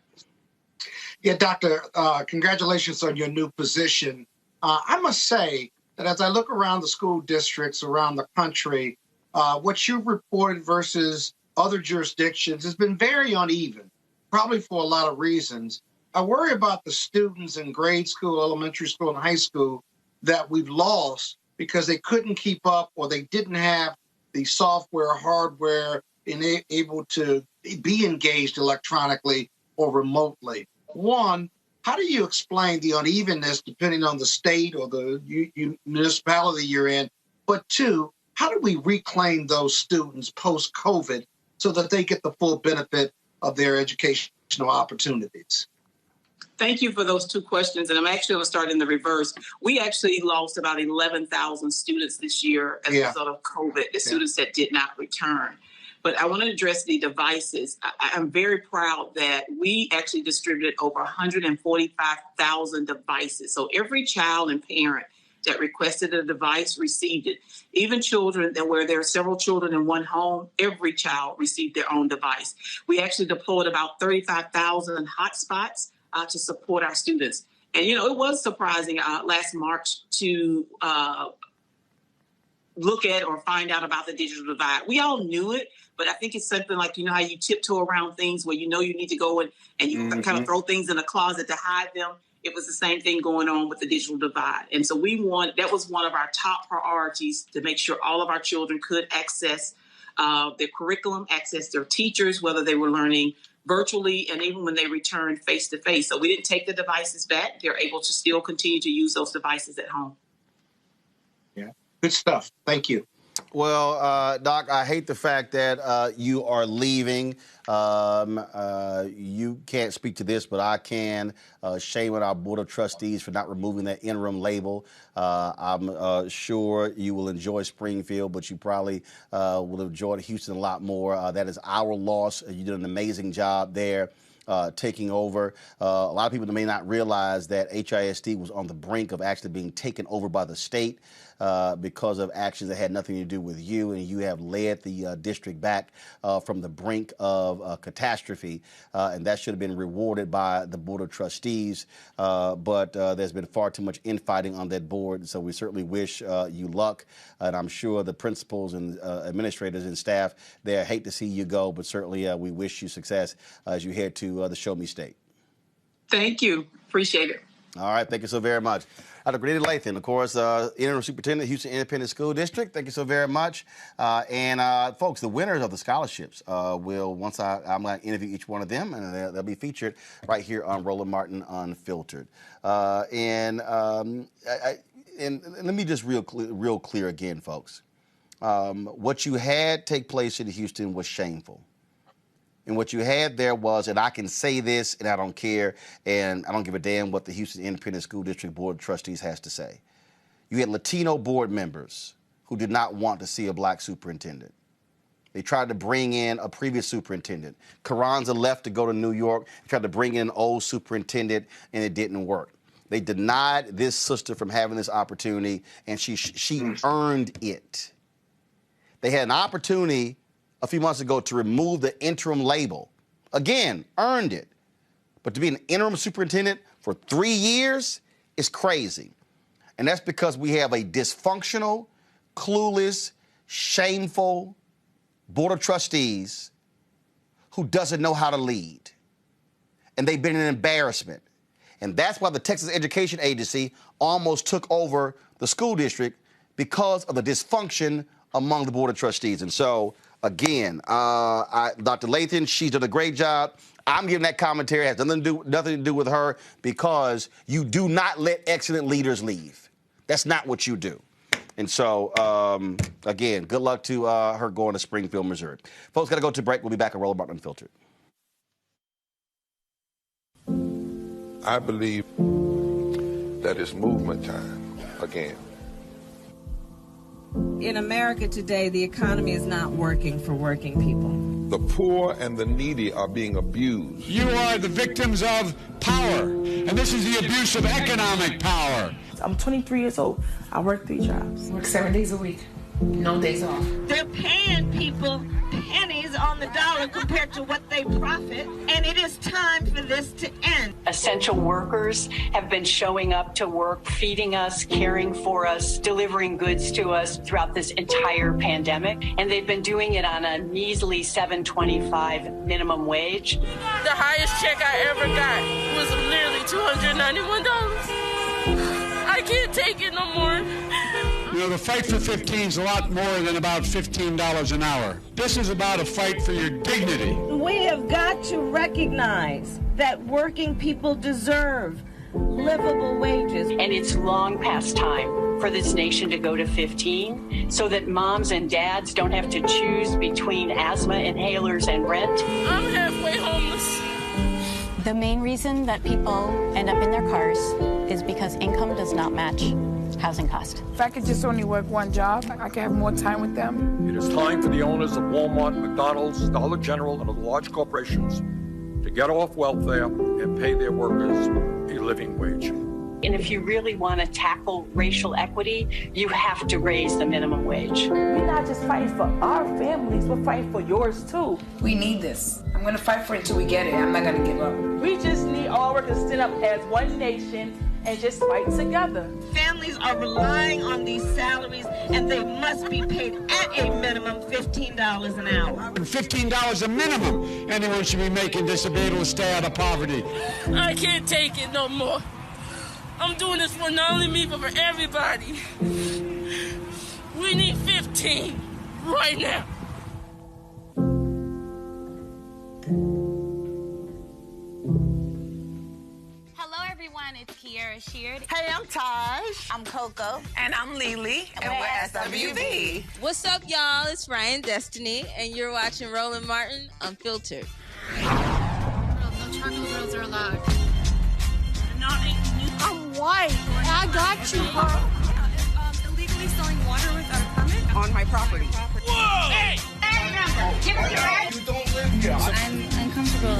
Yeah, Doctor, congratulations on your new position. I must say that as I look around the school districts around the country, what you've reported versus other jurisdictions has been very uneven, probably for a lot of reasons. I worry about the students in grade school, elementary school, and high school that we've lost because they couldn't keep up or they didn't have the software, hardware, and able to be engaged electronically or remotely. One, how do you explain the unevenness depending on the state or the municipality you're in? But two, how do we reclaim those students post-COVID so that they get the full benefit of their educational opportunities? Thank you for those two questions. And I'm actually going to start in the reverse. We actually lost about 11,000 students this year as a result of COVID, the students that did not return. But I want to address the devices. I'm very proud that we actually distributed over 145,000 devices. So every child and parent that requested a device received it. Even children where there are several children in one home, every child received their own device. We actually deployed about 35,000 hotspots to support our students. And, you know, it was surprising last March to look at or find out about the digital divide. We all knew it, but I think it's something like, you know, how you tiptoe around things where you know you need to go and you kind of throw things in a closet to hide them. It was the same thing going on with the digital divide. And so that was one of our top priorities, to make sure all of our children could access their curriculum, access their teachers, whether they were learning virtually and even when they returned face to face. So we didn't take the devices back. They're able to still continue to use those devices at home. Yeah, good stuff. Thank you. Well, Doc, I hate the fact that you are leaving. You can't speak to this, but I can. Shame on our Board of Trustees for not removing that interim label. I'm sure you will enjoy Springfield, but you probably will have enjoyed Houston a lot more. That is our loss. You did an amazing job there. Taking over. A lot of people may not realize that HISD was on the brink of actually being taken over by the state because of actions that had nothing to do with you, and you have led the district back from the brink of catastrophe, and that should have been rewarded by the Board of Trustees, but there's been far too much infighting on that board, so we certainly wish you luck, and I'm sure the principals and administrators and staff there hate to see you go, but certainly we wish you success as you head to the Show Me State. Thank you. Appreciate it. All right, thank you so very much. Dr. Grady Lathan, of course, interim superintendent, Houston Independent School District. Thank you so very much. And folks, the winners of the scholarships will, once I'm going to interview each one of them, and they'll be featured right here on Roland Martin Unfiltered. And let me just real clear again, folks. What you had take place in Houston was shameful. And what you had there was, and I can say this, and I don't care, and I don't give a damn what the Houston Independent School District Board of Trustees has to say. You had Latino board members who did not want to see a black superintendent. They tried to bring in a previous superintendent. Carranza left to go to New York, tried to bring in an old superintendent, and it didn't work. They denied this sister from having this opportunity, and she earned it. They had an opportunity a few months ago to remove the interim label. Again, earned it. But to be an interim superintendent for 3 years is crazy. And that's because we have a dysfunctional, clueless, shameful board of trustees who doesn't know how to lead. And they've been an embarrassment. And that's why the Texas Education Agency almost took over the school district, because of the dysfunction among the board of trustees. And so, again, Dr. Lathan, she's done a great job. I'm giving that commentary. It has nothing to do with her, because you do not let excellent leaders leave. That's not what you do. And so, again, good luck to her going to Springfield, Missouri. Folks, got to go to break. We'll be back on Roland Martin Unfiltered. I believe that it's movement time again. In America today, the economy is not working for working people. The poor and the needy are being abused. You are the victims of power, and this is the abuse of economic power. I'm 23 years old. I work 3 jobs. Work 7 days a week. No days off. They're paying people pennies on the dollar compared to what they profit, and it is time for this to end. Essential workers have been showing up to work, feeding us, caring for us, delivering goods to us throughout this entire pandemic, and they've been doing it on a measly $7.25 minimum wage. The highest check I ever got was nearly $291. I can't take it no more. You know, the fight for 15 is a lot more than about $15 an hour. This is about a fight for your dignity. We have got to recognize that working people deserve livable wages. And it's long past time for this nation to go to 15 so that moms and dads don't have to choose between asthma inhalers and rent. I'm halfway homeless. The main reason that people end up in their cars is because income does not match housing cost. If I could just only work one job, I could have more time with them. It is time for the owners of Walmart, McDonald's, Dollar General, and other large corporations to get off welfare and pay their workers a living wage. And if you really want to tackle racial equity, you have to raise the minimum wage. We're not just fighting for our families, we're fighting for yours too. We need this. I'm going to fight for it until we get it. I'm not going to give up. We just need all workers to stand up as one nation and just fight together. Families are relying on these salaries, and they must be paid at a minimum $15 an hour. $15 a minimum. Anyone should be making this to be able to stay out of poverty. I can't take it no more. I'm doing this for not only me, but for everybody. We need 15 right now. Hello, everyone. It's Kiara Sheard. Hey, I'm Taj. I'm Coco. And I'm Lily. And we're SWV. What's up, y'all? It's Ryan Destiny, and you're watching Roland Martin Unfiltered. No charcoal girls are allowed. I'm white. I got you, bro. Illegally selling water without a permit? On my property. Whoa! Hey! Give us your right. You don't live here. I'm uncomfortable.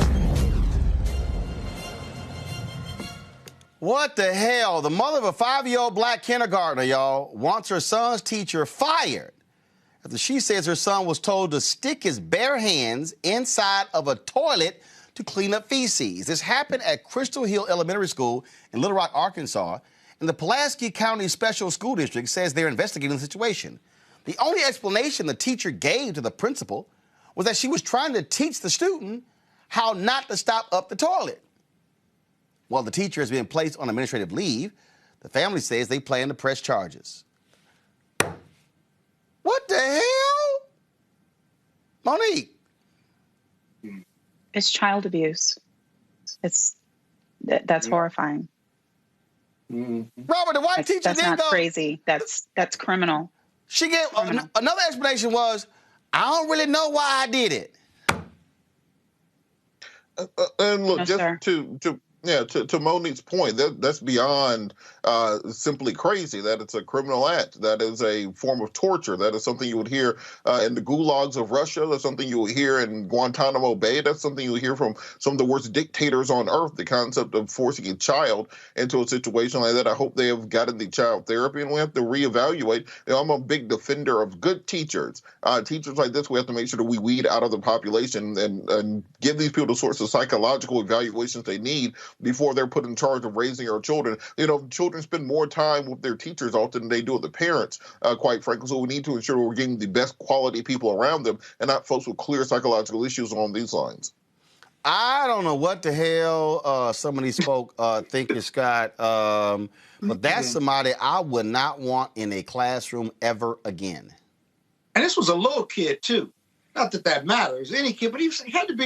What the hell? The mother of a 5-year-old black kindergartner, y'all, wants her son's teacher fired after she says her son was told to stick his bare hands inside of a toilet to clean up feces. This happened at Crystal Hill Elementary School in Little Rock, Arkansas, and the Pulaski County Special School District says they're investigating the situation. The only explanation the teacher gave to the principal was that she was trying to teach the student how not to stop up the toilet. While the teacher has been placed on administrative leave, the family says they plan to press charges. What the hell? Monique? It's child abuse. That's horrifying. Robert, the white teacher that's didn't not go. Crazy. That's criminal. She gave another explanation was, I don't really know why I did it. And look, No, just sir. to Monique's point, that's beyond simply crazy. That it's a criminal act. That is a form of torture. That is something you would hear in the gulags of Russia. That's something you would hear in Guantanamo Bay. That's something you would hear from some of the worst dictators on earth. The concept of forcing a child into a situation like that. I hope they have gotten the child therapy, and we have to reevaluate. I'm a big defender of good teachers. Teachers like this, we have to make sure that we weed out of the population and give these people the sorts of psychological evaluations they need before they're put in charge of raising our children. Children spend more time with their teachers often than they do with the parents, quite frankly. So we need to ensure we're getting the best quality people around them and not folks with clear psychological issues along these lines. I don't know what the hell some of these folk think, Scott, but that's somebody I would not want in a classroom ever again. And this was a little kid, too. Not that that matters, any kid, but he couldn't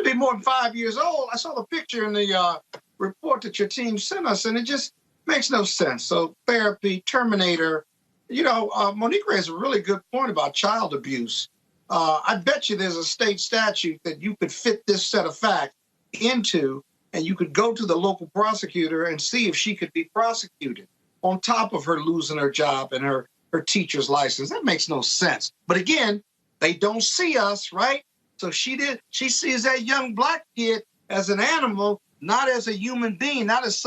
be more than 5 years old. I saw the picture in the report that your team sent us, and it just makes no sense. So therapy, terminator, Monique raised a really good point about child abuse. I bet you there's a state statute that you could fit this set of facts into, and you could go to the local prosecutor and see if she could be prosecuted on top of her losing her job and her teacher's license. That makes no sense. But again, they don't see us, right? So she sees that young black kid as an animal, not as a human being, not as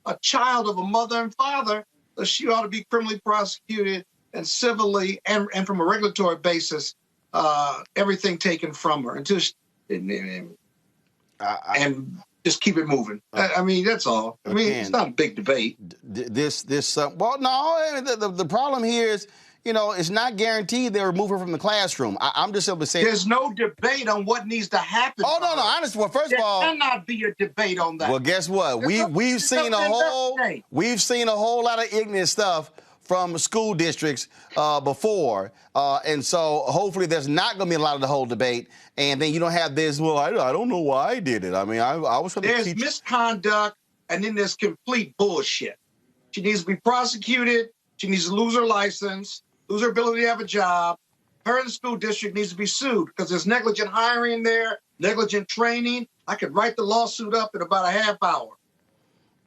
a child of a mother and father. So she ought to be criminally prosecuted and civilly and from a regulatory basis, everything taken from her and just keep it moving. I mean, that's all. I mean, it's not a big debate. Well, no, the problem here is, it's not guaranteed they'll remove her from the classroom. I'm just simply saying. There's no debate on what needs to happen. Oh, no, honestly. Well, first of all. There cannot be a debate on that. Well, guess what? We've seen a whole lot of ignorant stuff from school districts before. And so hopefully there's not going to be a lot of the whole debate. And then you don't have this, well, I don't know why I did it. I mean, I was trying to teach. There's misconduct, and then there's complete bullshit. She needs to be prosecuted. She needs to lose her license, lose her ability to have a job. Her and the school district needs to be sued because there's negligent hiring there, negligent training. I could write the lawsuit up in about a half hour.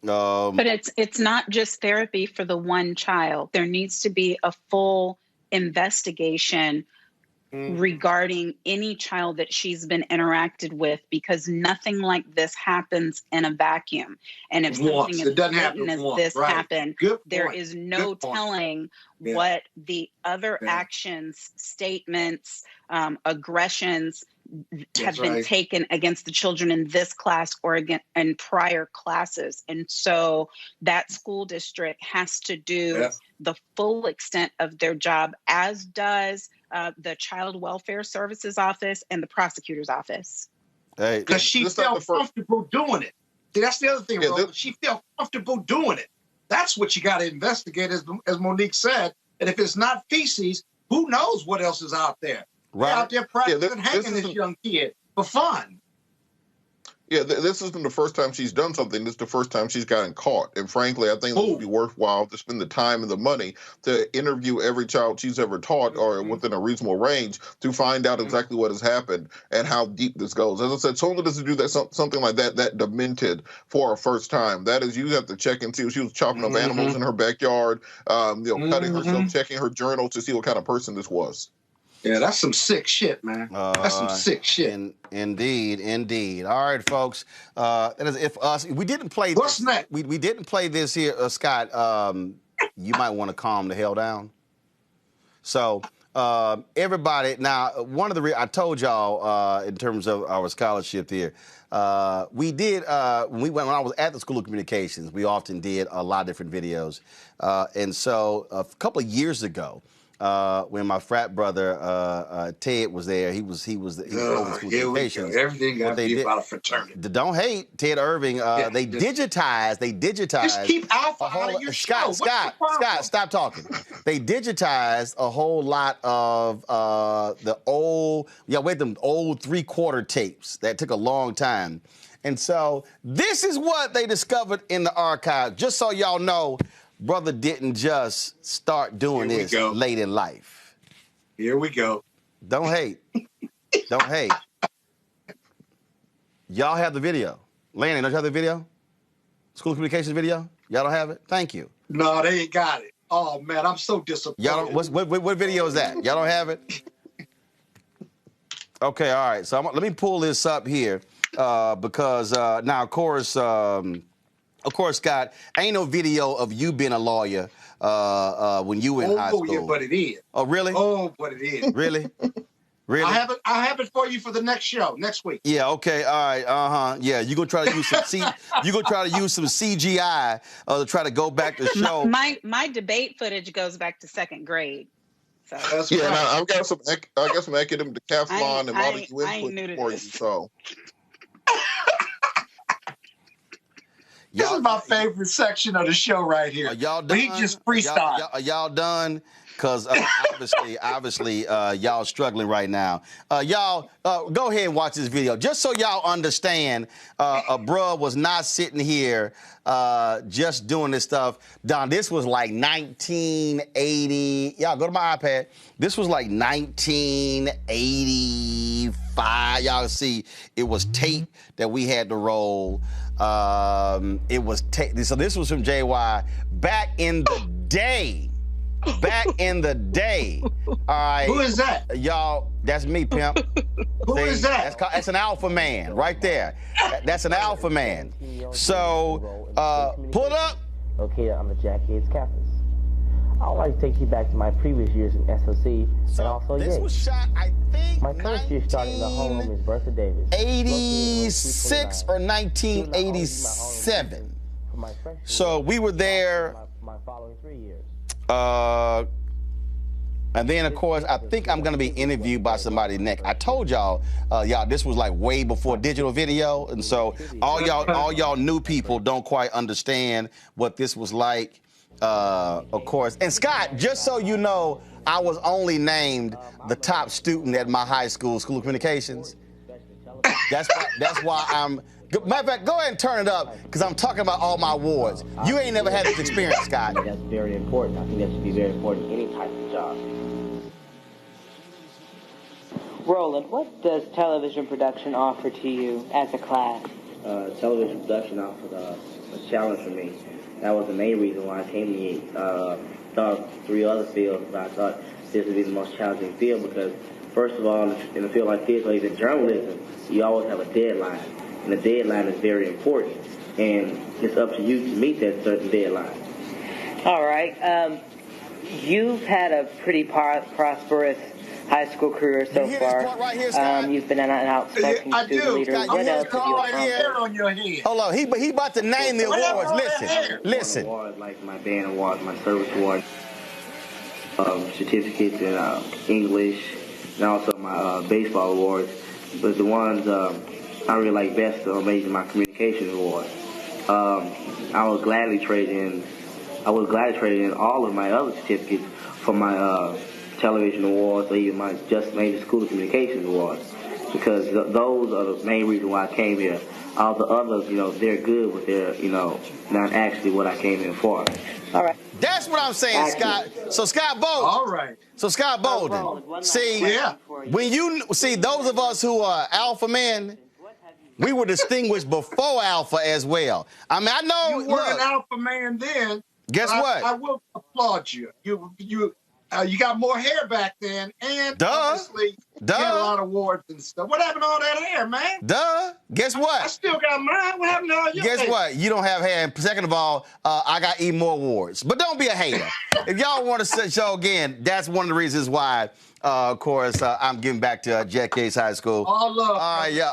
But it's not just therapy for the one child. There needs to be a full investigation regarding any child that she's been interacted with, because nothing like this happens in a vacuum. And if something as blatant as this happened, there is no telling what the other actions, statements, aggressions have been taken against the children in this class or in prior classes. And so that school district has to do the full extent of their job, as does the Child Welfare Services Office and the prosecutor's office. Because she felt comfortable doing it. See, that's the other thing, Roland. She felt comfortable doing it. That's what you got to investigate, as Monique said. And if it's not feces, who knows what else is out there? Right. They're out there practicing hanging this young kid for fun. Yeah, this isn't the first time she's done something. This is the first time she's gotten caught. And frankly, I think it would be worthwhile to spend the time and the money to interview every child she's ever taught or within a reasonable range to find out exactly what has happened and how deep this goes. As I said, someone doesn't do that something like that demented for a first time. That is, you have to check and see if she was chopping up animals in her backyard, cutting herself, checking her journal to see what kind of person this was. Yeah, that's some sick shit, man. That's some sick shit. Indeed. All right, folks. That is it for us. We didn't play this. What's next? We didn't play this here, Scott. You might want to calm the hell down. So, everybody, now, one of the I told y'all in terms of our scholarship here, we did, when I was at the School of Communications, we often did a lot of different videos. And so a couple of years ago, when my frat brother Ted was there. He was over school communications. Everything got to be about a fraternity. Don't hate Ted Irving. They digitized. Just keep Alpha out of your show. Scott, stop talking. They digitized a whole lot of the old, with them old 3/4 tapes that took a long time. And so this is what they discovered in the archive. Just so y'all know, brother didn't just start doing this late in life. Here we go. Don't hate. Don't hate. Y'all have the video. Lanny, don't you have the video? School communications video? Y'all don't have it? Thank you. No, they ain't got it. Oh, man, I'm so disappointed. Y'all don't, what video is that? Y'all don't have it? Okay, all right. So let me pull this up here because now, of course, Scott, ain't no video of you being a lawyer when you were in high school. Oh, yeah, but it is. Oh, really? Oh, but it is. Really? Really? I have it for you for the next show, next week. Yeah, okay, all right, yeah. You're gonna try to use some CGI to try to go back to show. My debate footage goes back to second grade. So. Yeah, right. And I got some academic decathlon and model input for you. So. This is my favorite section of the show right here. Are y'all done? He just freestyle. Are y'all done? Because obviously, y'all struggling right now. Y'all, go ahead and watch this video. Just so y'all understand, a bruh was not sitting here just doing this stuff. Don, this was like 1980. Y'all, go to my iPad. This was like 1985. Y'all see, it was tape that we had to roll. It was tape. So this was from JY back in the day. Back in the day. All right. Who is that? Y'all, that's me, pimp. Who is that? That's an alpha man right there. That's an alpha man. So, pull it up. Okay, on the Jack Yates campus. I would like to take you back to my previous years in SOC and also this was shot, I think, my first year starting in the homeroom is Bertha Davis. 86 or 1987. So we were there. My following 3 years. And then, of course, I think I'm going to be interviewed by somebody next. I told y'all, this was like way before digital video. And so all y'all new people don't quite understand what this was like, of course. And Scott, just so you know, I was only named the top student at my high school, School of Communications. That's why I'm... Matter of fact, go ahead and turn it up, because I'm talking about all my awards. You ain't never had this experience, Scott. That's very important. I think that should be very important in any type of job. Roland, what does television production offer to you as a class? Television production offered a challenge for me. That was the main reason why I came to Yates. Thought 3 other fields, but I thought this would be the most challenging field because, first of all, in a field like this, or even journalism, you always have a deadline. And the deadline is very important. And it's up to you to meet that certain deadline. All right. You've had a pretty prosperous high school career so far. Right here, you've been an outspoken student leader. What else have you accomplished? On your head. Hold on. He about to name the awards. Listen. Awards, like my band award, my service award, certificates in English, and also my baseball awards. But the ones I really like best are maybe my communications award. I was gladly trading in all of my other certificates for my television awards or even my just made the School of Communications awards, because those are the main reason why I came here. All the others, they're good, but they're, not actually what I came in for. All right. That's what I'm saying, Scott. So Scott Bolden. All right. So Scott Bolden. See, when you see those of us who are alpha men, we were distinguished before alpha as well. I mean, I know you were an alpha man then. Guess what? I will applaud you. You got more hair back then, and obviously you had a lot of awards and stuff. What happened to all that hair, man? Guess what? I still got mine. What happened to all your hair? Guess what? You don't have hair. And second of all, I got even more awards. But don't be a hater. If y'all want to show again, that's one of the reasons why, of course, I'm giving back to Jack Yates High School. All love.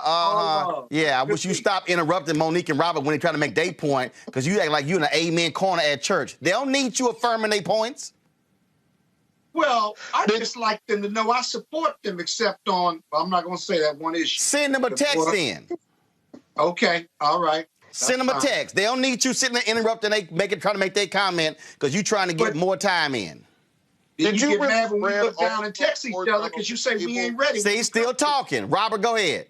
All love. Yeah, I wish you stop interrupting Monique and Robert when they try to make their point, because you act like you in an amen corner at church. They don't need you affirming their points. Well, I just like them to know I support them, except on, I'm not going to say that one issue. Send them a text in. Okay, all right. Send them a text. They don't need you sitting there interrupting, trying to make their comment because you're trying to get more time in. Did you get mad when we look down and text each other because you say we ain't ready? See, still talking. Robert, go ahead.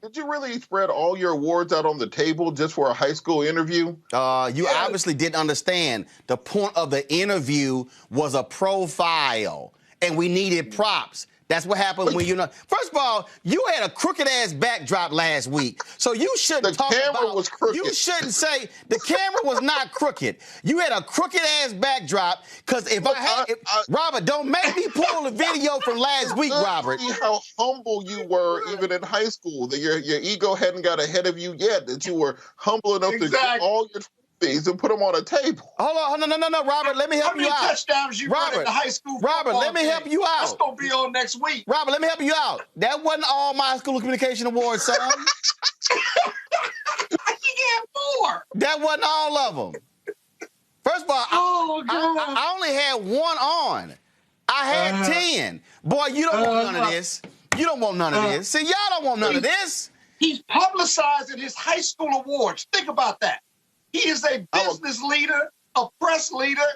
Did you really spread all your awards out on the table just for a high school interview? You obviously didn't understand. The point of the interview was a profile, and we needed props. That's what happened when First of all, you had a crooked-ass backdrop last week, so you shouldn't talk about... The camera was crooked. You shouldn't say... The camera was not crooked. You had a crooked-ass backdrop, because Robert, don't make me pull the video from last week, Robert. See how humble you were even in high school, that your ego hadn't got ahead of you yet, that you were humble enough to get all your these and put them on a table. Hold on, no, Robert, let me help you out. How many touchdowns you run in the high school Robert, let me help you out. That's going to be on next week. Robert, let me help you out. That wasn't all my school communication awards, son. You get more. That wasn't all of them. First of all, I only had one on. I had 10. Boy, you don't want none of this. You don't want none of this. See, y'all don't want none of this. He's publicizing his high school awards. Think about that. He is a business leader, a press leader,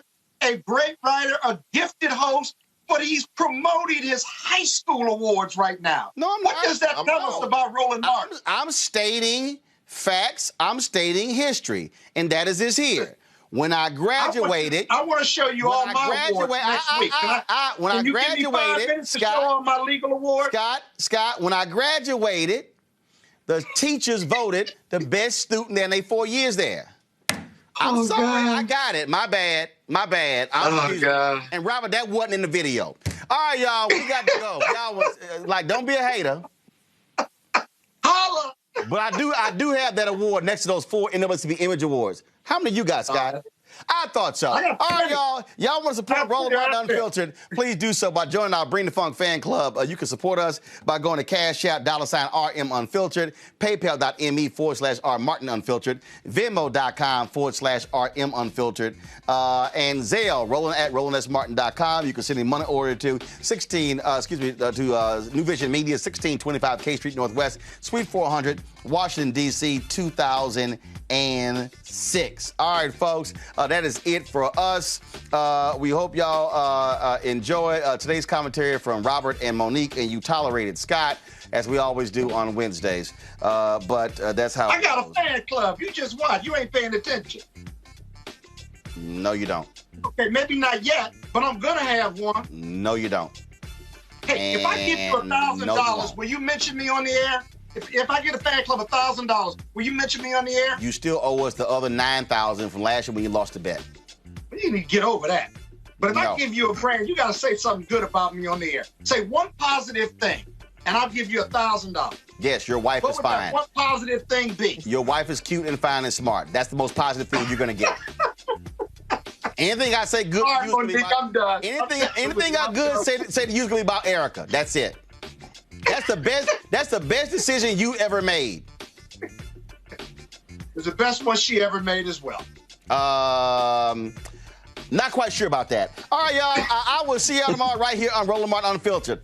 a great writer, a gifted host, but he's promoting his high school awards right now. No, I'm not. What does that tell us about Roland Martin? I'm stating facts. I'm stating history, and that is this here. When I graduated... I want to show you all my awards next week. When I graduated... Give me 5 minutes to show all my legal awards? Scott, when I graduated, the teachers voted the best student in their 4 years there. I'm sorry, I got it. My bad. God. And Robert, that wasn't in the video. All right, y'all, we got to go. Y'all was don't be a hater. Holla. But I do have that award next to those 4 NWCB Image Awards. How many you got, Scott? I thought so. All right, y'all want to support Roland Martin Unfiltered, please do so by joining our Bring the Funk fan club. You can support us by going to Cash App, $RM Unfiltered, PayPal.me/R Martin Unfiltered, Venmo.com/RM Unfiltered, and Zelle, Roland@RolandSMartin.com. You can send a money order to New Vision Media, 1625 K Street Northwest, Suite 400, Washington, D.C., 2006. All right, folks, that is it for us. We hope y'all enjoy today's commentary from Robert and Monique, and you tolerated Scott, as we always do on Wednesdays. But that's how I got a fan club. You just what? You ain't paying attention. No, you don't. Okay, maybe not yet, but I'm going to have one. No, you don't. Hey, if I give you $1,000, will you mention me on the air? If I get a fan club $1,000, will you mention me on the air? You still owe us the other $9,000 from last year when you lost the bet. You need to get over that. But if I give you a brand, you got to say something good about me on the air. Say one positive thing, and I'll give you $1,000. Yes, your wife is fine. What positive thing be? Your wife is cute and fine and smart. That's the most positive thing you're going to get. Anything I say good, right, Monique, I'm done. Anything I good say to you is going to be about Erica. That's it. That's the best decision you ever made. It's the best one she ever made as well. Not quite sure about that. All right, y'all. I will see y'all tomorrow right here on Roland Martin Unfiltered.